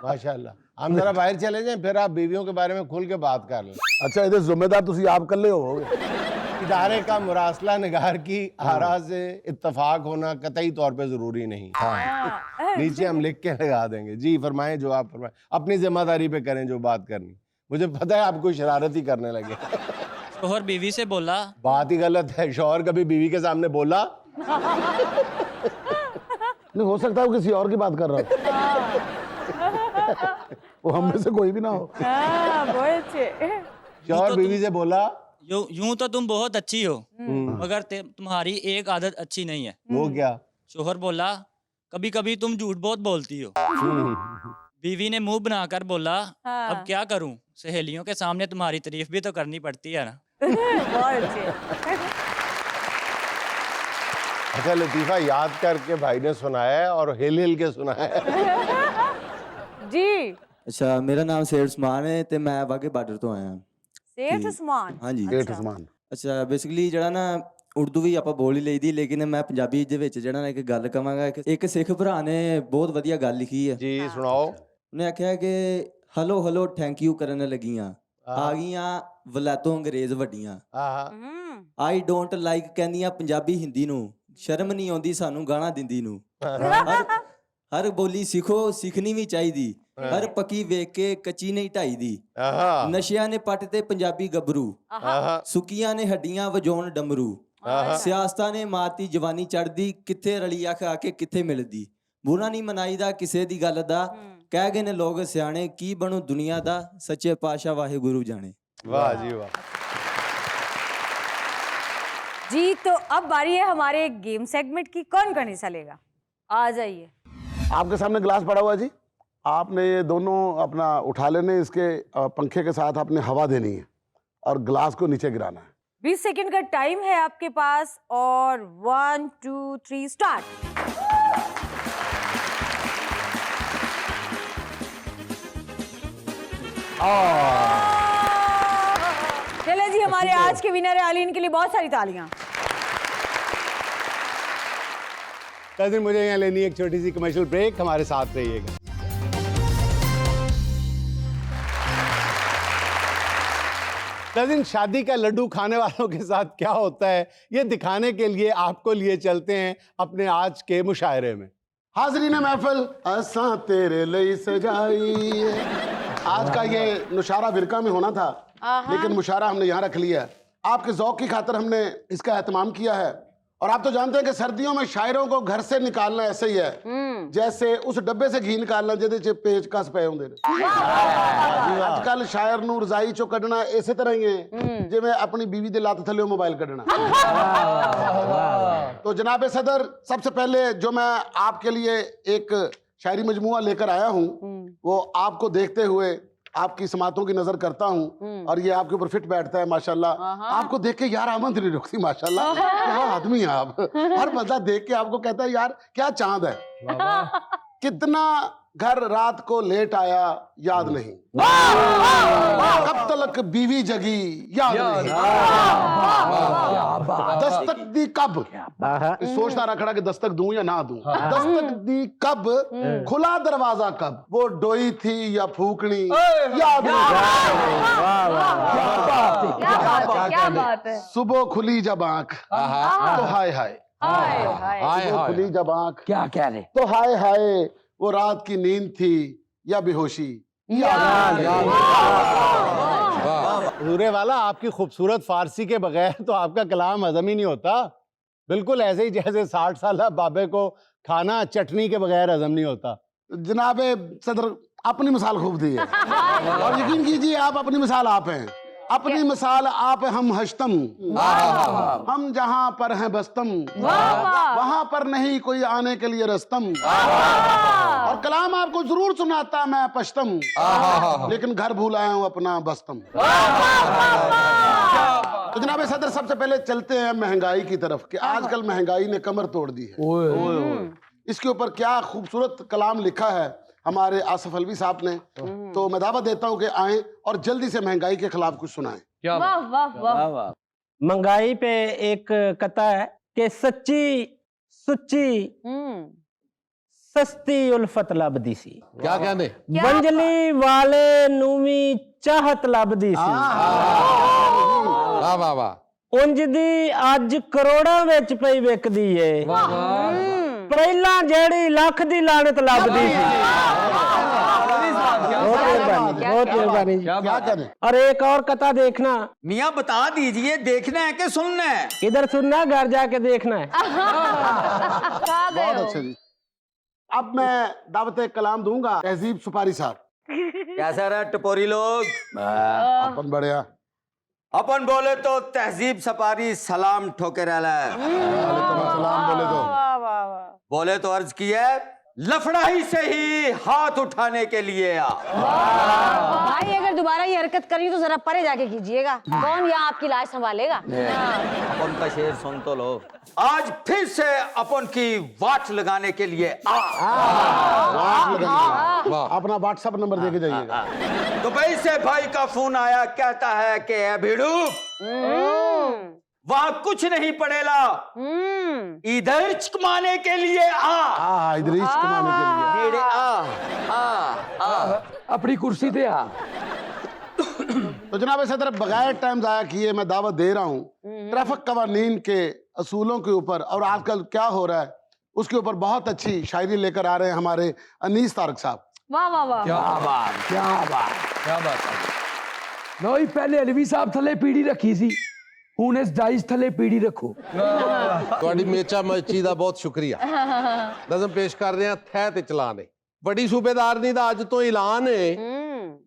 माशाल्लाह। हम जरा बाहर चले जाएं फिर आप बीवियों के बारे में खुल के बात कर लें। अच्छा ये जिम्मेदार तुसी आप कल्ले होगे। इदारे का मुरासला निगार की आरा से इत्तफाक होना कतई तौर पे जरूरी नहीं। नीचे हम लिख के लगा देंगे। जी फरमाएं, जो आप फरमाएं, अपनी जिम्मेदारी पे करें जो बात करनी। मुझे पता है आप कोई शरारत ही करने लगे। शोहर बीवी से बोला, बात ही गलत है। शौहर कभी बीवी के सामने बोला? नहीं, हो सकता है वो किसी और की बात कर रहा हो। वो हम में से कोई भी ना हो। बहुत अच्छे। शौहर बीवी से बोला, यूं तो तुम बहुत अच्छी हो मगर तुम्हारी एक आदत अच्छी नहीं है। वो क्या? शोहर बोला, कभी कभी तुम झूठ बहुत बोलती हो। बीवी ने मुंह बनाकर बोला, अब क्या करूं, सहेलियों के सामने तुम्हारी तारीफ भी तो करनी पड़ती है ना। बहुत अच्छे। अच्छा लतीफा याद करके भाई ने सुनाया है और हिल हिल के सुनाया है। जी। अच्छा, मेरा नाम सेठ उस्मान है ਤੇ ਮੈਂ ਵਾਗੇ ਬਾਰਡਰ ਤੋਂ ਆਇਆ। सेठ उस्मान। ਹਾਂਜੀ सेठ उस्मान। ਅੱਛਾ, ਬੇਸਿਕਲੀ ਜਿਹੜਾ ਨਾ ਉਰਦੂ ਵੀ ਆਪਾਂ ਬੋਲ ਹੀ ਲਈਦੀ, ਲੇਕਿਨ ਮੈਂ ਪੰਜਾਬੀ ਦੇ ਵਿੱਚ ਜਿਹੜਾ ਨਾ ਇੱਕ ਗੱਲ ਕਵਾਂਗਾ। ਇੱਕ ਸਿੱਖ ਭਰਾ ਨੇ ਬਹੁਤ ਵਧੀਆ ਗੱਲ ਲਿਖੀ ਹੈ। जी सुनाओ। ਉਹਨੇ ਆਖਿਆ ਕਿ ਹਲੋ ਹਲੋ ਥੈਂਕ ਯੂ ਕਰਨ ਲੱਗੀਆਂ ਆ ਗਈਆਂ ਵਲਾਤੋਂ ਅੰਗਰੇਜ਼ ਵੱਡੀਆਂ। ਆਈ ਡੋਂਟ ਲਾਈਕ ਕਹਿੰਦੀਆਂ ਪੰਜਾਬੀ ਹਿੰਦੀ ਨੂੰ, ਸ਼ਰਮ ਨਹੀਂ ਆਉਂਦੀ ਸਾਨੂੰ ਗਾਣਾ ਦਿੰਦੀ ਨੂੰ। ਹਰ ਬੋਲੀ ਸਿੱਖੋ, ਸਿੱਖਣੀ ਵੀ ਚਾਹੀਦੀ। ਹਰ ਪੱਕੀ ਵੇਖ ਕੇ ਕੱਚੀ ਨਹੀਂ ਢਾਈ ਦੀ। ਨਸ਼ਿਆਂ ਨੇ ਪੱਟ ਤੇ ਪੰਜਾਬੀ ਗੱਭਰੂ, ਸੁੱਕੀਆਂ ਨੇ ਹੱਡੀਆਂ ਵਜਾਉਣ ਡਮਰੂ। ਸਿਆਸਤਾਂ ਨੇ ਮਾਰਤੀ ਜਵਾਨੀ ਚੜਦੀ, ਕਿੱਥੇ ਰਲੀ ਅੱਖ ਆ ਕੇ ਕਿੱਥੇ ਮਿਲਦੀ। ਬੁਰਾ ਨਹੀਂ ਮਨਾਈਦਾ ਕਿਸੇ ਦੀ ਗੱਲ ਦਾ, ਕਹਿ ਗਏ ਨੇ ਲੋਕ ਸਿਆਣੇ ਕੀ ਬਣੂ ਦੁਨੀਆ ਦਾ, ਸੱਚੇ ਪਾਤਸ਼ਾਹ ਵਾਹਿਗੁਰੂ ਜਾਣੇ। वाह जी वाह। जी तो अब बारी है हमारे गेम सेगमेंट की। कौन कौन हिस्सा लेगा? आ जाइए। आपके सामने गिलास पड़ा हुआ है जी, आपने ये दोनों अपना उठा लेने, इसके पंखे के साथ आपने हवा देनी है और गिलास को नीचे गिराना है। 20 सेकंड का टाइम है आपके पास और 1 2 3 स्टार्ट। चले जी, हमारे आज के विनर आलीन के लिए बहुत सारी तालियां। कज़िन मुझे यहाँ लेनी है एक छोटी सी कमर्शियल ब्रेक, हमारे साथ रहिएगा। कज़िन, शादी का लड्डू खाने वालों के साथ क्या होता है ये दिखाने के लिए आपको लिए चलते हैं अपने आज के मुशायरे में। हाजरीन महफिल असा तेरे लिए सजाई है। आज का ये मुशायरा विरका में होना था, लेकिन मुशायरा हमने यहाँ रख लिया है। आपके ज़ौक़ की खातिर हमने इसका एहतमाम किया है। और आप तो जानते हैं कि सर्दियों में शायरों को घर से निकालना ऐसे ही है जैसे उस डब्बे से घी निकालना जिहदे च पेचकस पे होंदे ने। अजकल शायर नूं रजाई चों कढना इसे तरह ही है जिवें अपनी बीवी दे लत्त थल्ले मोबाइल कढना। तो जनाब सदर, सबसे पहले जो मैं आपके लिए एक शायरी मजमुआ लेकर आया हूँ वो आपको देखते हुए आपकी समातों की नजर करता हूँ और ये आपके ऊपर फिट बैठता है माशाल्लाह। आपको देख के यार आमद नहीं रुकती माशाल्लाह, क्या आदमी है आप। हर बंदा देख के आपको कहता है यार क्या चांद है। कितना घर रात को लेट आया याद नहीं, कब तलक बीवी जगी याद नहीं, दस्तक दी कब, सोचता रहा खड़ा कि दस्तक दूं या ना दूं, दस्तक दी कब, खुला दरवाजा कब, वो डोई थी या फूकनी याद नहीं, क्या बात है। सुबह खुली जब आंख तो हाय हाय, सुबह खुली जब आंख क्या कह रहे, तो हाय हाय, वो रात की नींद थी या बेहोशी हुर्रे वाला, आपकी खूबसूरत फारसी के बगैर तो आपका कलाम हजम ही नहीं होता। बिल्कुल ऐसे ही जैसे 60 साल बाबे को खाना चटनी के बगैर हजम नहीं होता। जनाब सदर अपनी मिसाल खूब दी है और यकीन कीजिए आप अपनी मिसाल आप हैं, अपनी मिसाल आप, हम हश्तम, हम जहां पर हैं बस्तम, वहां पर नहीं कोई आने के लिए रस्तम, और कलाम आपको जरूर सुनाता मैं पश्तम, लेकिन घर भूल आया हूं अपना बस्तम। तो जनाब सदर सबसे पहले चलते हैं महंगाई की तरफ कि आजकल महंगाई ने कमर तोड़ दी है। इसके ऊपर क्या खूबसूरत कलाम लिखा है हमारे आसिफ अलवी साहब ने, तो मैं दावत देता हूं कि आए और जल्दी से महंगाई के खिलाफ कुछ सुनाएं। वाह वाह वाह। महंगाई पे एक कथा है कि सच्ची सुच्ची सस्ती उल्फत लभदी सी। क्या कहने? वंजली वाले नूवी चाहत लभदी सी। वाह वाह वाह। उंज दी अज करोड़ां विच पई विकदी है, पहला जेड़ी लाख दी लानत लभदी सी। बहुत मेहरबानी। क्या करें? और एक और कथा देखना। मियाँ बता दीजिए, देखना है कि सुनना है? इधर सुनना, घर जाके देखना है। बहुत अच्छा जी। अब मैं दावत कलाम दूंगा तहजीब सुपारी साहब। कैसा रहा टपोरी लोग? अपन बढ़िया। अपन बोले तो तहजीब सपारी सलाम ठोके रहला है। सलाम बोले तो बोले तो अर्ज की है, लफड़ाई से ही हाथ उठाने के लिए आ। भाई अगर दोबारा ये हरकत करी तो जरा परे जाके कीजिएगा, कौन यहाँ आपकी लाज संभालेगा। अपन का शेर सुन तो लो। आज फिर से अपन की वाट लगाने के लिए आ। अपना व्हाट्सएप नंबर देके जाइएगा। तो भाई से भाई का फोन आया, कहता है कि ए भिड़ू वहां कुछ नहीं पड़ेला, इधर कमाने के लिए आ। इधर ही कमाने के लिए आ। अपनी कुर्सी पे आ। तो जनाब सदर बगैर टाइम जाया किए मैं दावत दे रहा हूँ ट्रैफिक कवानीन के असूलों के ऊपर और आजकल क्या हो रहा है उसके ऊपर बहुत अच्छी शायरी लेकर आ रहे हैं हमारे अनीस तारक साहब। वाह वाह वाह। क्या बात, क्या बात, क्या बात। लो पहले अलवी साहब थले पीढ़ी रखी सी, ਹੁਣ ਇਸ ਡਾਈਸ ਥੱਲੇ ਪੀੜੀ ਰੱਖੋ। ਤੁਹਾਡੀ ਮੇਚਾ ਮੱਚੀ ਦਾ ਬਹੁਤ ਸ਼ੁਕਰੀਆ। ਨਜ਼ਮ ਪੇਸ਼ ਕਰ ਰਹੇ ਹਾਂ ਥੈ ਤੇ ਚਲਾਨ ਹੈ। ਬੜੀ ਸੂਬੇਦਾਰਨੀ ਦਾ ਅੱਜ ਤੋਂ ਐਲਾਨ ਹੈ,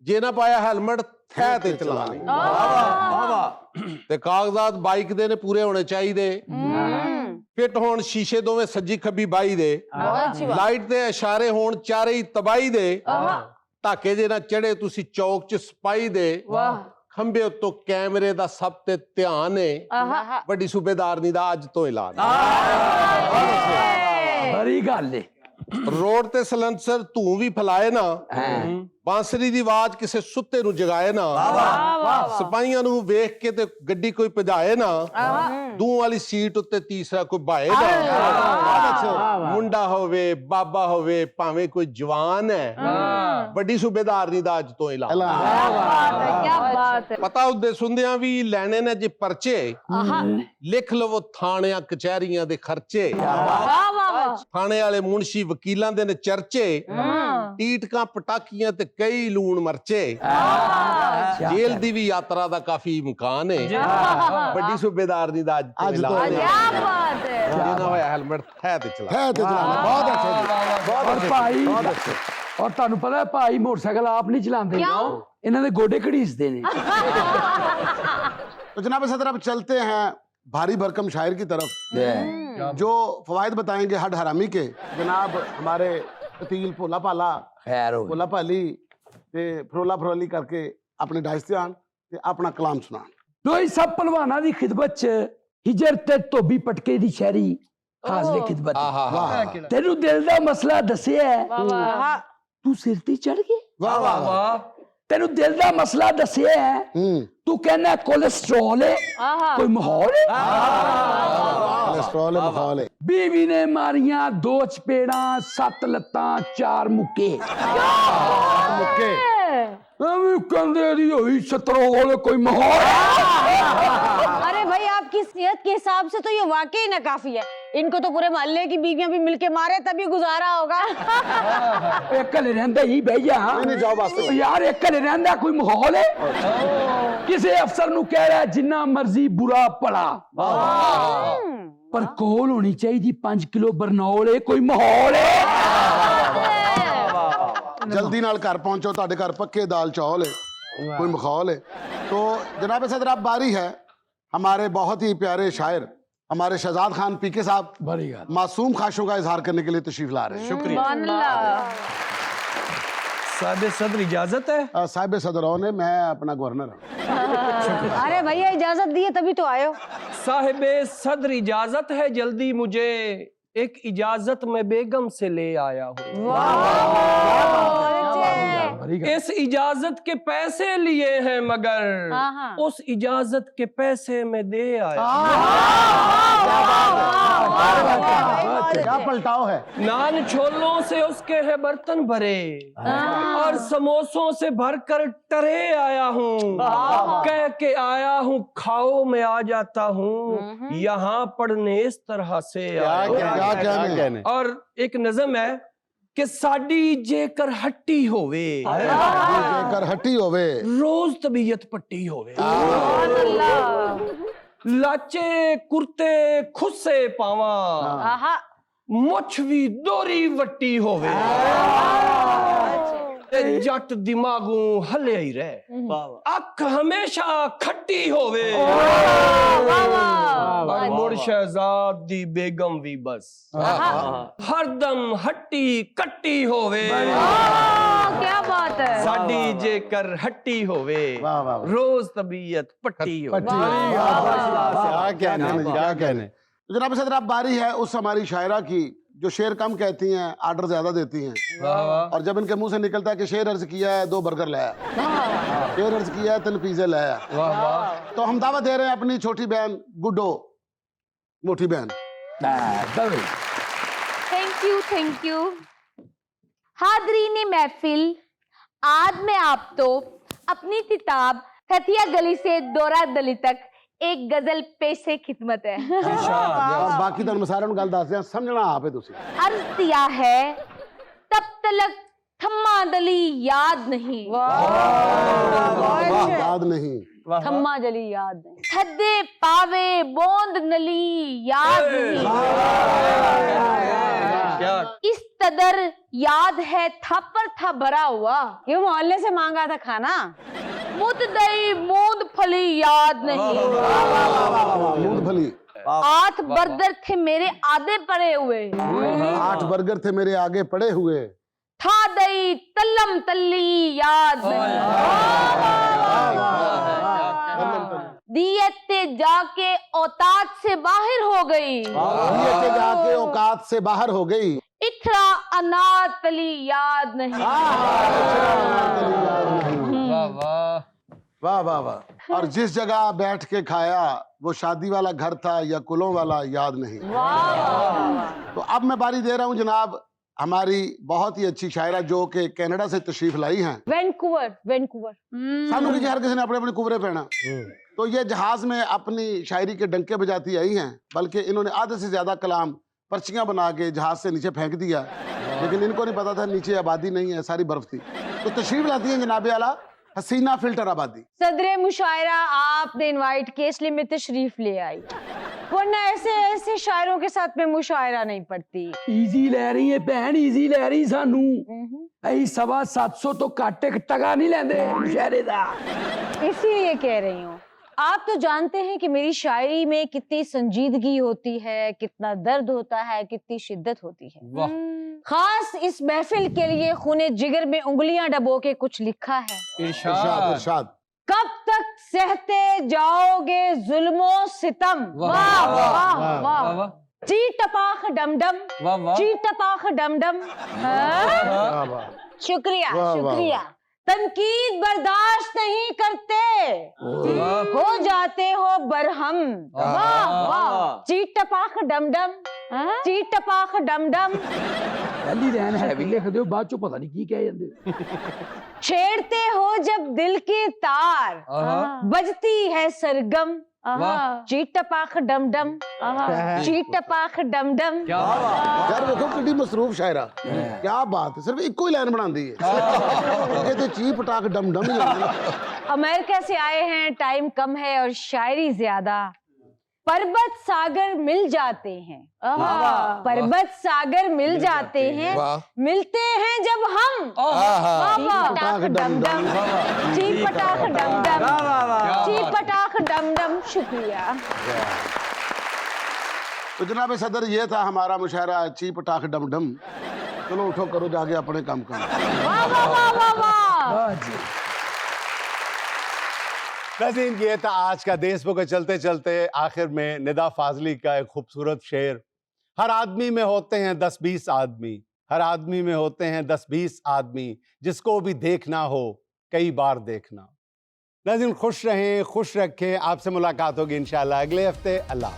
ਜੇ ਨਾ ਪਾਇਆ ਹੈਲਮਟ ਥੈ ਤੇ ਚਲਾਨ ਹੈ। ਵਾਹ ਵਾਹ। ਤੇ ਕਾਗਜ਼ਾਤ ਬਾਈਕ ਦੇ ਨੇ ਪੂਰੇ ਹੋਣੇ ਚਾਹੀਦੇ, ਫਿੱਟ ਹੋਣ ਸ਼ੀਸ਼ੇ ਦੋਵੇਂ ਸੱਜੀ ਖੱਬੀ ਬਾਈ ਦੇ, ਲਾਈਟ ਦੇ ਇਸ਼ਾਰੇ ਹੋਣ ਚਾਰੇ ਹੀ ਤਬਾਈ ਦੇ, ਧਾਕੇ ਜੇ ਨਾ ਚੜੇ ਤੁਸੀਂ ਚੌਕ 'ਚ ਸਪਾਈ ਦੇ, ਖੰਬੇ ਉੱਤੋਂ ਕੈਮਰੇ ਦਾ ਸਭ ਤੇ ਧਿਆਨ ਹੈ, ਵੱਡੀ ਸੂਬੇਦਾਰਨੀ ਦਾ ਅੱਜ ਤੋਂ ਐਲਾਨ। ਬੜੀ ਗੱਲ ਏ। ਰੋਡ ਤੇ ਸਲੈਂਸਰ ਧੂੰ ਵੀ ਫੈਲਾਏ ਨਾ, ਬਾਂਸਰੀ ਦੀ ਆਵਾਜ਼ ਕਿਸੇ ਸੁੱਤੇ ਨੂੰ ਜਗਾਏ ਨਾ, ਸਿਪਾਹੀਆਂ ਨੂੰ ਵੇਖ ਕੇ ਤੇ ਗੱਡੀ ਕੋਈ ਭਜਾਏ ਨਾ, ਦੂੰ ਵਾਲੀ ਸੀਟ ਉੱਤੇ ਤੀਸਰਾ ਕੋਈ ਬਾਏ ਨਾ, ਮੁੰਡਾ ਹੋਵੇ ਬਾਬਾ ਹੋਵੇ ਭਾਵੇਂ ਕੋਈ ਜਵਾਨ ਹੈ, ਵੱਡੀ ਸੂਬੇਦਾਰਨੀ ਦਾ ਅੱਜ ਤੋਂ ਐਲਾਨ। ਪਤਾ ਉਹਦੇ ਸੁਣਦਿਆਂ ਵੀ ਲੈਣੇ ਨੇ ਜੇ ਪਰਚੇ, ਲਿਖ ਲਵੋ ਥਾਣਿਆਂ ਕਚਹਿਰੀਆਂ ਦੇ ਖਰਚੇ, ਥਾਣੇ ਵਾਲੇ ਮੁਨਸ਼ੀ ਵਕੀਲਾਂ ਦੇ ਨੇ ਚਰਚੇ, ਟੀਟਕਾਂ ਪਟਾਕੀਆਂ ਤੇ ਕਈ ਲੂਣ ਮਰਚੇ, ਜੇਲ੍ਹ ਦੀ ਵੀ ਯਾਤਰਾ ਦਾ ਕਾਫੀ ਇਮਕਾਨ ਹੈ, ਵੱਡੀ ਸੂਬੇਦਾਰਨੀ ਦਾ ਅੱਜ ਤੋਂ ਐਲਾਨ ਹੈ। ਜਿਹਨਾਂ ਹੋਇਆ ਹੈਲਮਟ ਥੈ ਤੇ ਚਲਾ। ਬਹੁਤ ਅੱਛਾ ਜੀ, ਬਹੁਤ ਭਾਈ। ਔਰ ਤੁਹਾਨੂੰ ਪਤਾ ਹੈ ਭਾਈ ਮੋਟਰਸਾਈਕਲ ਆਪ ਨਹੀਂ ਚਲਾਉਂਦੇ, ਇਹਨਾਂ ਦੇ ਗੋਡੇ ਘੜੀਸਦੇ ਨੇ। तो जनाब सदर अब चलते हैं भारी भरकम शायर की तरफ, जो फवायद बताएंगे हड हरामी के। जनाब हमारे पतील भोला पाला भोला पाली ते फरोला फरोली करके अपने डायस्तियान ते अपना कलाम सुना। ਦੋਈ ਸਭ ਪਹਿਲਵਾਨਾਂ ਦੀ ਖਿਦਮਤ ਚ ਹਿਜਰ ਤੇ ਧੋਬੀ ਪਟਕੇ ਦੀ ਸ਼ਾਇਰੀ ਹਾਜ਼ਰ ਖਿਦਮਤ। ਤੈਨੂੰ ਦਿਲ ਦਾ ਮਸਲਾ ਦੱਸਿਆ, ਤੂੰ ਸਿਰ ਤੇ ਚੜ ਗਿਆ वाह वाह वाह ਤੈਨੂੰ ਦਿਲ ਦਾ ਮਸਲਾ ਦੱਸਿਆ ਹੈ ਤੂੰ ਕਹਿੰਦਾ ਕੋਲੇਸਟ੍ਰੋਲ ਹੈ ਕੋਈ ਮਾਹੌਲ ਹੈ कोलेस्ट्रॉल है माहौल है बीवी ने मारियां 2 चपेड़ा 7 लत्तां 4 मुक्के मुक्के कंधे दी होई सतरोल कोई माहौल अरे भाई आपकी सेहत के हिसाब से तो ये वाकई ना काफी है। इनको तो पूरे मोहल्ले की बीवियां भी मिलके मारे तभी गुजारा होगा। एक घरे रहंदा ही भैया नहीं जाओ वास्ते यार एक घरे रहंदा कोई माहौल है किसी अफसर नु कह रहा है जिन्ना मर्जी बुरा भला पर कोल होनी चाहिए 5 किलो बरनौल है कोई माहौल है जल्दी नाल घर पहुंचो ਤੁਹਾਡੇ ਘਰ पक्के दाल चावल है कोई माहौल है। तो जनाब सदर अब बारी है हमारे बहुत ही प्यारे शायर हमारे शहजाद खान पीके साहब मासूम ख्वाहिशों का इजहार करने के लिए तशरीफ ला रहे हैं। शुक्रिया साहिब सदर इजाजत है? साहिब सदर ने मैं अपना गवर्नर हूँ। अरे भैया इजाजत दी है तभी तो आए हो। साहिब सदर इजाजत है जल्दी मुझे एक इजाजत मैं बेगम से ले आया हूँ। इस इजाजत के पैसे लिए हैं मगर उस इजाजत के पैसे में दे आया। क्या पलटाव है। नान छोलों से उसके है बर्तन भरे और समोसों से भरकर टरे आया हूँ। कह के आया हूँ खाओ मैं आ जाता हूँ यहाँ पढ़ने इस तरह से आया। और एक नज़म है कि साडी जेकर हट्टी होवे जेकर हट्टी होवे रोज तबीयत पट्टी होवे लाचे कुर्ते खुस्से पावा मुछ भी दोरी वट्टी होवे जट दिमागू हले ही रहे अख हमेशा खट्टी होवे मुड़ शहजाद दी बेगम भी बस हरदम हट्टी कट्टी होवे। क्या बात है। साडी जेकर हट्टी होवे रोज तबीयत पट्टी होवे। क्या कहने। जनाब सदर अब बारी है उस हमारी शायरा की जो शेर कम कहती हैं आर्डर ज्यादा देती हैं और जब इनके मुंह से निकलता है कि शेर अर्ज किया है 2 बर्गर लाया शेर अर्ज किया है 3 पिज्जे लाया तो हम दावा दे रहे हैं अपनी छोटी बहन गुड्डो मोटी बहन। थैंक यू हादरीन महफिल आज मैं आप तो अपनी किताब हथिया गली से दौरा दली तक एक गजल पेशे खिदमत है। और बाकी तो सारे गल दस दिया समझना आप है तुसी। अर्ज दिया है तब तलक थम्मा दली याद नहीं याद नहीं थम्मा जली याद नहीं थद्दे पावे बोंद नली याद नहीं इस कदर याद है थापर था भरा हुआ क्यों मोहल्ले से मांगा था खाना मुतदई मूंगफली याद नहीं मूंगफली 8 बर्गर थे मेरे आधे पड़े हुए 8 बर्गर थे मेरे आगे पड़े हुए था दई तल्लम तल्ली याद नहीं दियते जाके औकात से बाहर हो गई दियते जाके औकात से बाहर हो गई इथरा अनाथ तली याद नहीं वाह वाह वाह। और जिस जगह बैठ के खाया वो शादी वाला घर था या कुलों वाला याद नहीं। तो अब मैं बारी दे रहा हूँ जनाब हमारी बहुत ही अच्छी शायरा जो कि कनाडा से तशरीफ लाई हैं। वैंकूवर सानू की हर किसी ने अपने अपने कुबरे पहना तो ये जहाज में अपनी शायरी के डंके बजाती आई हैं बल्कि इन्होंने आधे से ज्यादा कलाम पर्चियां बना के जहाज से नीचे फेंक दिया लेकिन इनको नहीं पता था नीचे आबादी नहीं है सारी बर्फ थी। तो तशरीफ लाती हैं जनाब आला हसीना फिल्टर आबादी। सदरे मुशायरा आपने इनवाइट के इसलिए मैं तशरीफ ले आई वरना ऐसे ऐसे शायरों के साथ में मुशायरा नहीं पड़ती। इजी ले रही है बहन इजी ले रही सानू ऐ 750 तो घट टका नहीं लेंदे मुशायरे दा इसीलिए कह रही हूँ। आप तो जानते हैं कि मेरी शायरी में कितनी संजीदगी होती है कितना दर्द होता है कितनी शिद्दत होती है। खास इस महफिल के लिए खूने जिगर में उंगलियां डबो के कुछ लिखा है। इरशाद इरशाद। कब तक सहते जाओगे जुल्मो सितम वाह वाह वाह ची टपाख डमडम ची टपाख डमडम शुक्रिया वाह, वाह, शुक्रिया। तनकीद बर्दाश्त नहीं करते, हो जाते हो बरहम। वाह वाह। चीट टपाख डमडम, चीट टपाख डमडम। पहली लाइन हैवी लिख दो, बाद चो पता नहीं की कह जाते। छेड़ते हो जब दिल के तार, बजती है सरगम। चीट टपाख डमडम, चीट टपाख डमडम। यार देखो कितनी मसरूफ शायरा, क्या बात है, सिर्फ एक ही लाइन बना दी है। ये तो ची पटाख डम डम ही है। अमेरिका से आए हैं, टाइम कम है और शायरी ज्यादा। पर्वत सागर मिल जाते हैं, पर्वत सागर मिल जाते हैं, मिलते हैं जब हम। पटाख डम डम, ची पटाख डम डम, ची पटाख डम डम। शुक्रिया। तो जनाब सदर, ये था हमारा मुशायरा ची पटाख डम डम। चलो उठो, करो जाके अपने काम का। वाह वाह वाह वाह वाह। नाज़रीन, ये था आज का देशबुक के चलते चलते आखिर में निदा फाजली का एक खूबसूरत शेर। हर आदमी में होते हैं 10-20 आदमी, हर आदमी में होते हैं 10-20 आदमी, जिसको भी देखना हो कई बार देखना। नाज़रीन, खुश रहें, खुश रखें। आपसे मुलाकात होगी इंशाअल्लाह अगले हफ्ते। अल्लाह।